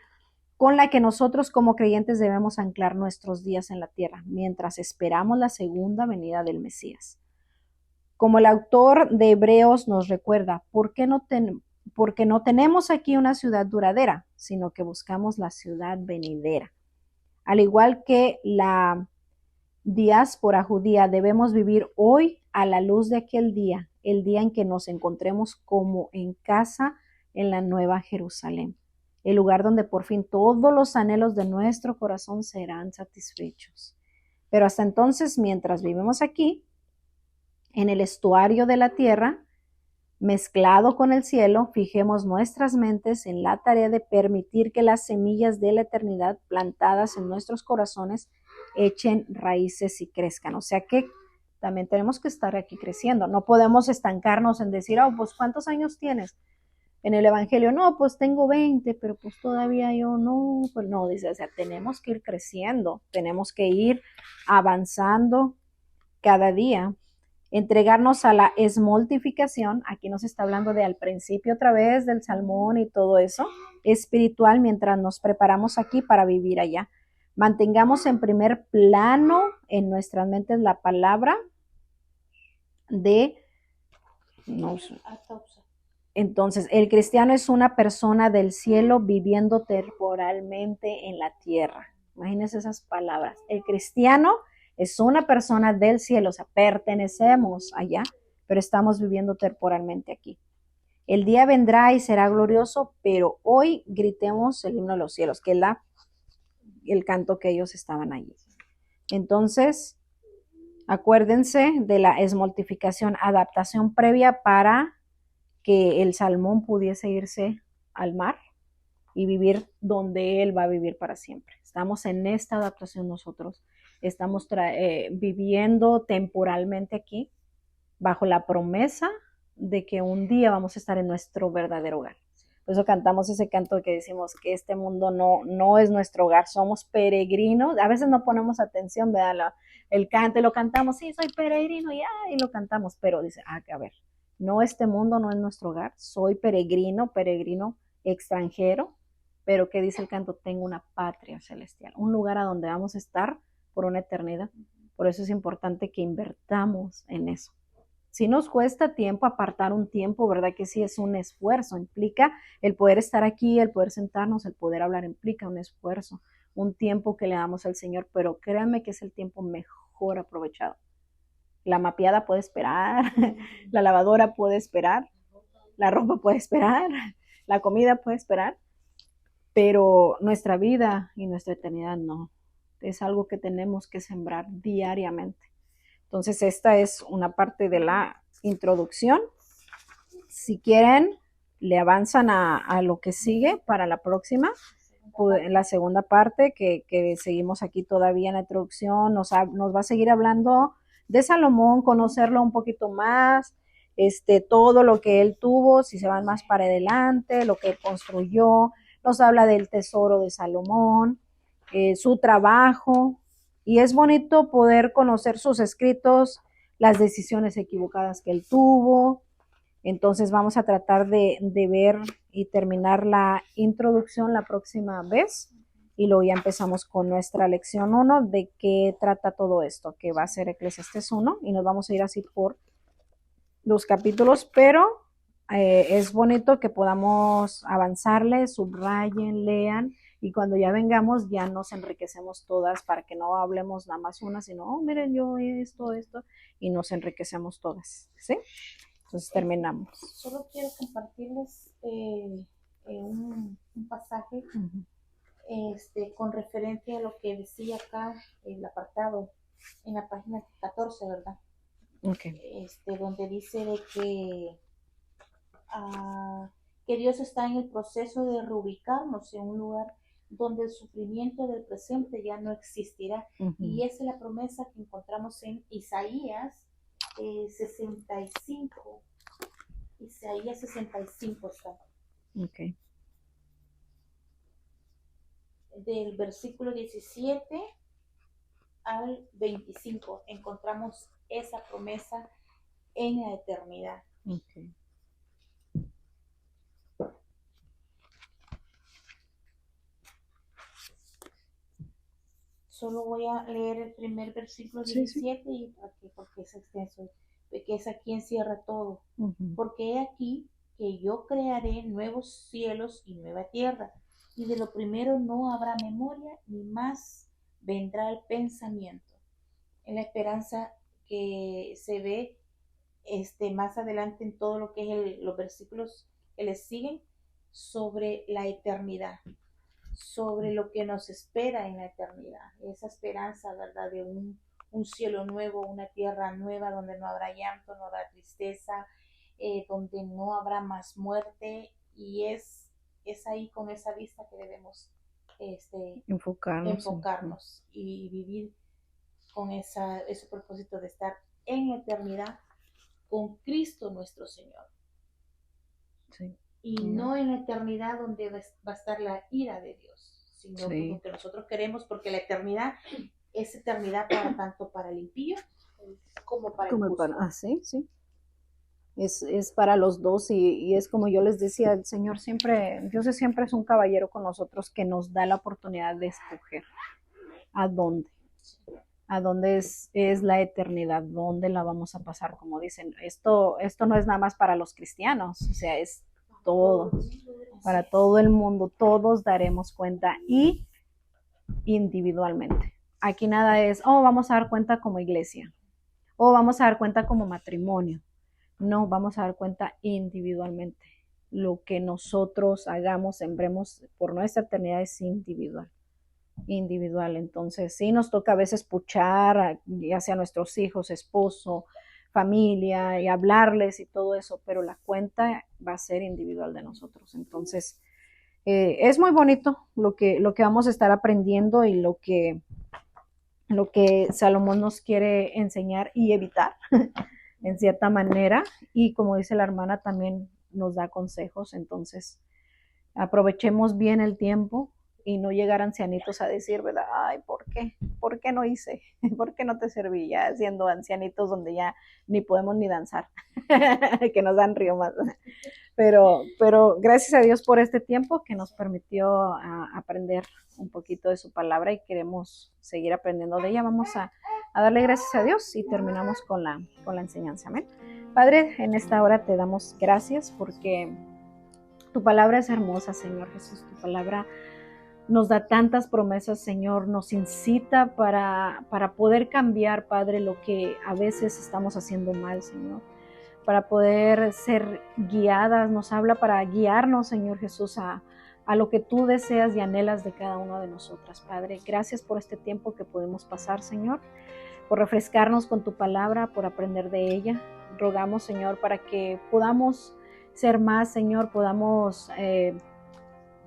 con la que nosotros como creyentes debemos anclar nuestros días en la tierra, mientras esperamos la segunda venida del Mesías. Como el autor de Hebreos nos recuerda, porque no tenemos aquí una ciudad duradera, sino que buscamos la ciudad venidera. Al igual que la diáspora judía, debemos vivir hoy a la luz de aquel día, el día en que nos encontremos como en casa en la Nueva Jerusalén, el lugar donde por fin todos los anhelos de nuestro corazón serán satisfechos. Pero hasta entonces, mientras vivimos aquí, en el estuario de la tierra, mezclado con el cielo, fijemos nuestras mentes en la tarea de permitir que las semillas de la eternidad plantadas en nuestros corazones echen raíces y crezcan. O sea que también tenemos que estar aquí creciendo. No podemos estancarnos en decir, oh, pues ¿cuántos años tienes? En el Evangelio, no, pues tengo 20, pero pues todavía yo no, pues no, dice, o sea, tenemos que ir creciendo, tenemos que ir avanzando cada día. Entregarnos a la esmoltificación, aquí nos está hablando de al principio otra vez del salmón y todo eso, espiritual mientras nos preparamos aquí para vivir allá. Mantengamos en primer plano en nuestras mentes la palabra de... Entonces, el cristiano es una persona del cielo viviendo temporalmente en la tierra. Imagínense esas palabras. El cristiano es una persona del cielo, o sea, pertenecemos allá, pero estamos viviendo temporalmente aquí. El día vendrá y será glorioso, pero hoy gritemos el himno de los cielos, que es el canto que ellos estaban allí. Entonces, acuérdense de la esmoltificación, adaptación previa para que el salmón pudiese irse al mar y vivir donde él va a vivir para siempre. Estamos en esta adaptación nosotros. Estamos viviendo temporalmente aquí bajo la promesa de que un día vamos a estar en nuestro verdadero hogar. Por eso cantamos ese canto que decimos que este mundo no es nuestro hogar, somos peregrinos. A veces no ponemos atención, ¿verdad? El canto, lo cantamos, sí, soy peregrino, y lo cantamos, pero dice, a ver, no, este mundo no es nuestro hogar, soy peregrino extranjero, pero ¿qué dice el canto? Tengo una patria celestial, un lugar a donde vamos a estar por una eternidad. Por eso es importante que invertamos en eso. Si nos cuesta tiempo apartar un tiempo, ¿verdad? Que sí es un esfuerzo, implica el poder estar aquí, el poder sentarnos, el poder hablar, implica un esfuerzo, un tiempo que le damos al Señor, pero créanme que es el tiempo mejor aprovechado. La mapeada puede esperar, la lavadora puede esperar, la ropa puede esperar, la comida puede esperar, pero nuestra vida y nuestra eternidad no. Es algo que tenemos que sembrar diariamente. Entonces, esta es una parte de la introducción. Si quieren, le avanzan a lo que sigue para la próxima, en la segunda parte, que seguimos aquí todavía en la introducción. Nos va a seguir hablando de Salomón, conocerlo un poquito más, todo lo que él tuvo, si se van más para adelante, lo que él construyó. Nos habla del tesoro de Salomón, su trabajo, y es bonito poder conocer sus escritos, las decisiones equivocadas que él tuvo. Entonces vamos a tratar de ver y terminar la introducción la próxima vez, y luego ya empezamos con nuestra lección 1 de qué trata todo esto, que va a ser Eclesiastés 1, y nos vamos a ir así por los capítulos, pero es bonito que podamos avanzarle, subrayen, lean, y cuando ya vengamos ya nos enriquecemos todas, para que no hablemos nada más una, sino, oh, miren, yo esto, y nos enriquecemos todas, ¿sí? Entonces terminamos. Solo quiero compartirles un pasaje con referencia a lo que decía acá el apartado en la página 14, ¿verdad? Okay. Donde dice de que Dios está en el proceso de reubicarnos en un lugar donde el sufrimiento del presente ya no existirá. Uh-huh. Y esa es la promesa que encontramos en Isaías 65. Isaías 65 está. Okay. Del versículo 17 al 25 encontramos esa promesa en la eternidad. Okay. Solo voy a leer el primer versículo 17 sí. Y porque es extenso, que es aquí encierra todo. Uh-huh. Porque he aquí que yo crearé nuevos cielos y nueva tierra, y de lo primero no habrá memoria, ni más vendrá el pensamiento. En la esperanza que se ve más adelante en todo lo que es los versículos que les siguen sobre la eternidad, sobre lo que nos espera en la eternidad, esa esperanza, ¿verdad? De un cielo nuevo, una tierra nueva donde no habrá llanto, no habrá tristeza, donde no habrá más muerte, y es ahí con esa vista que debemos enfocarnos y vivir con ese propósito de estar en la eternidad con Cristo nuestro Señor. Sí. Y no en la eternidad donde va a estar la ira de Dios, sino sí. Lo que nosotros queremos, porque la eternidad es eternidad tanto para el impío como para el justo. Sí, sí. Es para los dos, y es como yo les decía, el Señor siempre, Dios siempre es un caballero con nosotros que nos da la oportunidad de escoger a dónde es la eternidad, dónde la vamos a pasar, como dicen. Esto no es nada más para los cristianos, o sea, es todo, para todo el mundo, todos daremos cuenta, y individualmente. Aquí nada es, vamos a dar cuenta como iglesia, o vamos a dar cuenta como matrimonio. No, vamos a dar cuenta individualmente. Lo que nosotros hagamos, sembremos por nuestra eternidad es individual. Entonces sí nos toca a veces puchar, ya sea nuestros hijos, esposo, familia, y hablarles y todo eso, pero la cuenta va a ser individual de nosotros. Entonces es muy bonito lo que vamos a estar aprendiendo, y lo que Salomón nos quiere enseñar y evitar en cierta manera, y como dice la hermana, también nos da consejos. Entonces aprovechemos bien el tiempo y no llegar ancianitos a decir, ¿verdad? Ay, ¿por qué? ¿Por qué no hice? ¿Por qué no te serví? Ya siendo ancianitos donde ya ni podemos ni danzar, que nos dan río más. Pero gracias a Dios por este tiempo que nos permitió aprender un poquito de su palabra, y queremos seguir aprendiendo de ella. Vamos a darle gracias a Dios y terminamos con la enseñanza. Amén. Padre, en esta hora te damos gracias porque tu palabra es hermosa, Señor Jesús. Tu palabra nos da tantas promesas, Señor, nos incita para poder cambiar, Padre, lo que a veces estamos haciendo mal, Señor, para poder ser guiadas. Nos habla para guiarnos, Señor Jesús, a lo que tú deseas y anhelas de cada una de nosotras, Padre. Gracias por este tiempo que podemos pasar, Señor, por refrescarnos con tu palabra, por aprender de ella. Rogamos, Señor, para que podamos ser más, Señor, podamos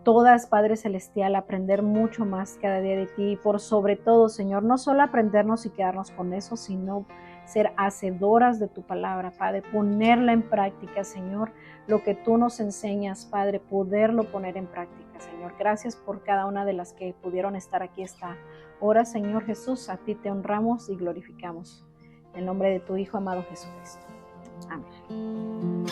todas, Padre Celestial, aprender mucho más cada día de ti, y por sobre todo, Señor, no solo aprendernos y quedarnos con eso, sino ser hacedoras de tu palabra, Padre, ponerla en práctica, Señor, lo que tú nos enseñas, Padre, poderlo poner en práctica, Señor. Gracias por cada una de las que pudieron estar aquí esta hora, Señor Jesús. A ti te honramos y glorificamos. En el nombre de tu Hijo amado Jesucristo. Amén.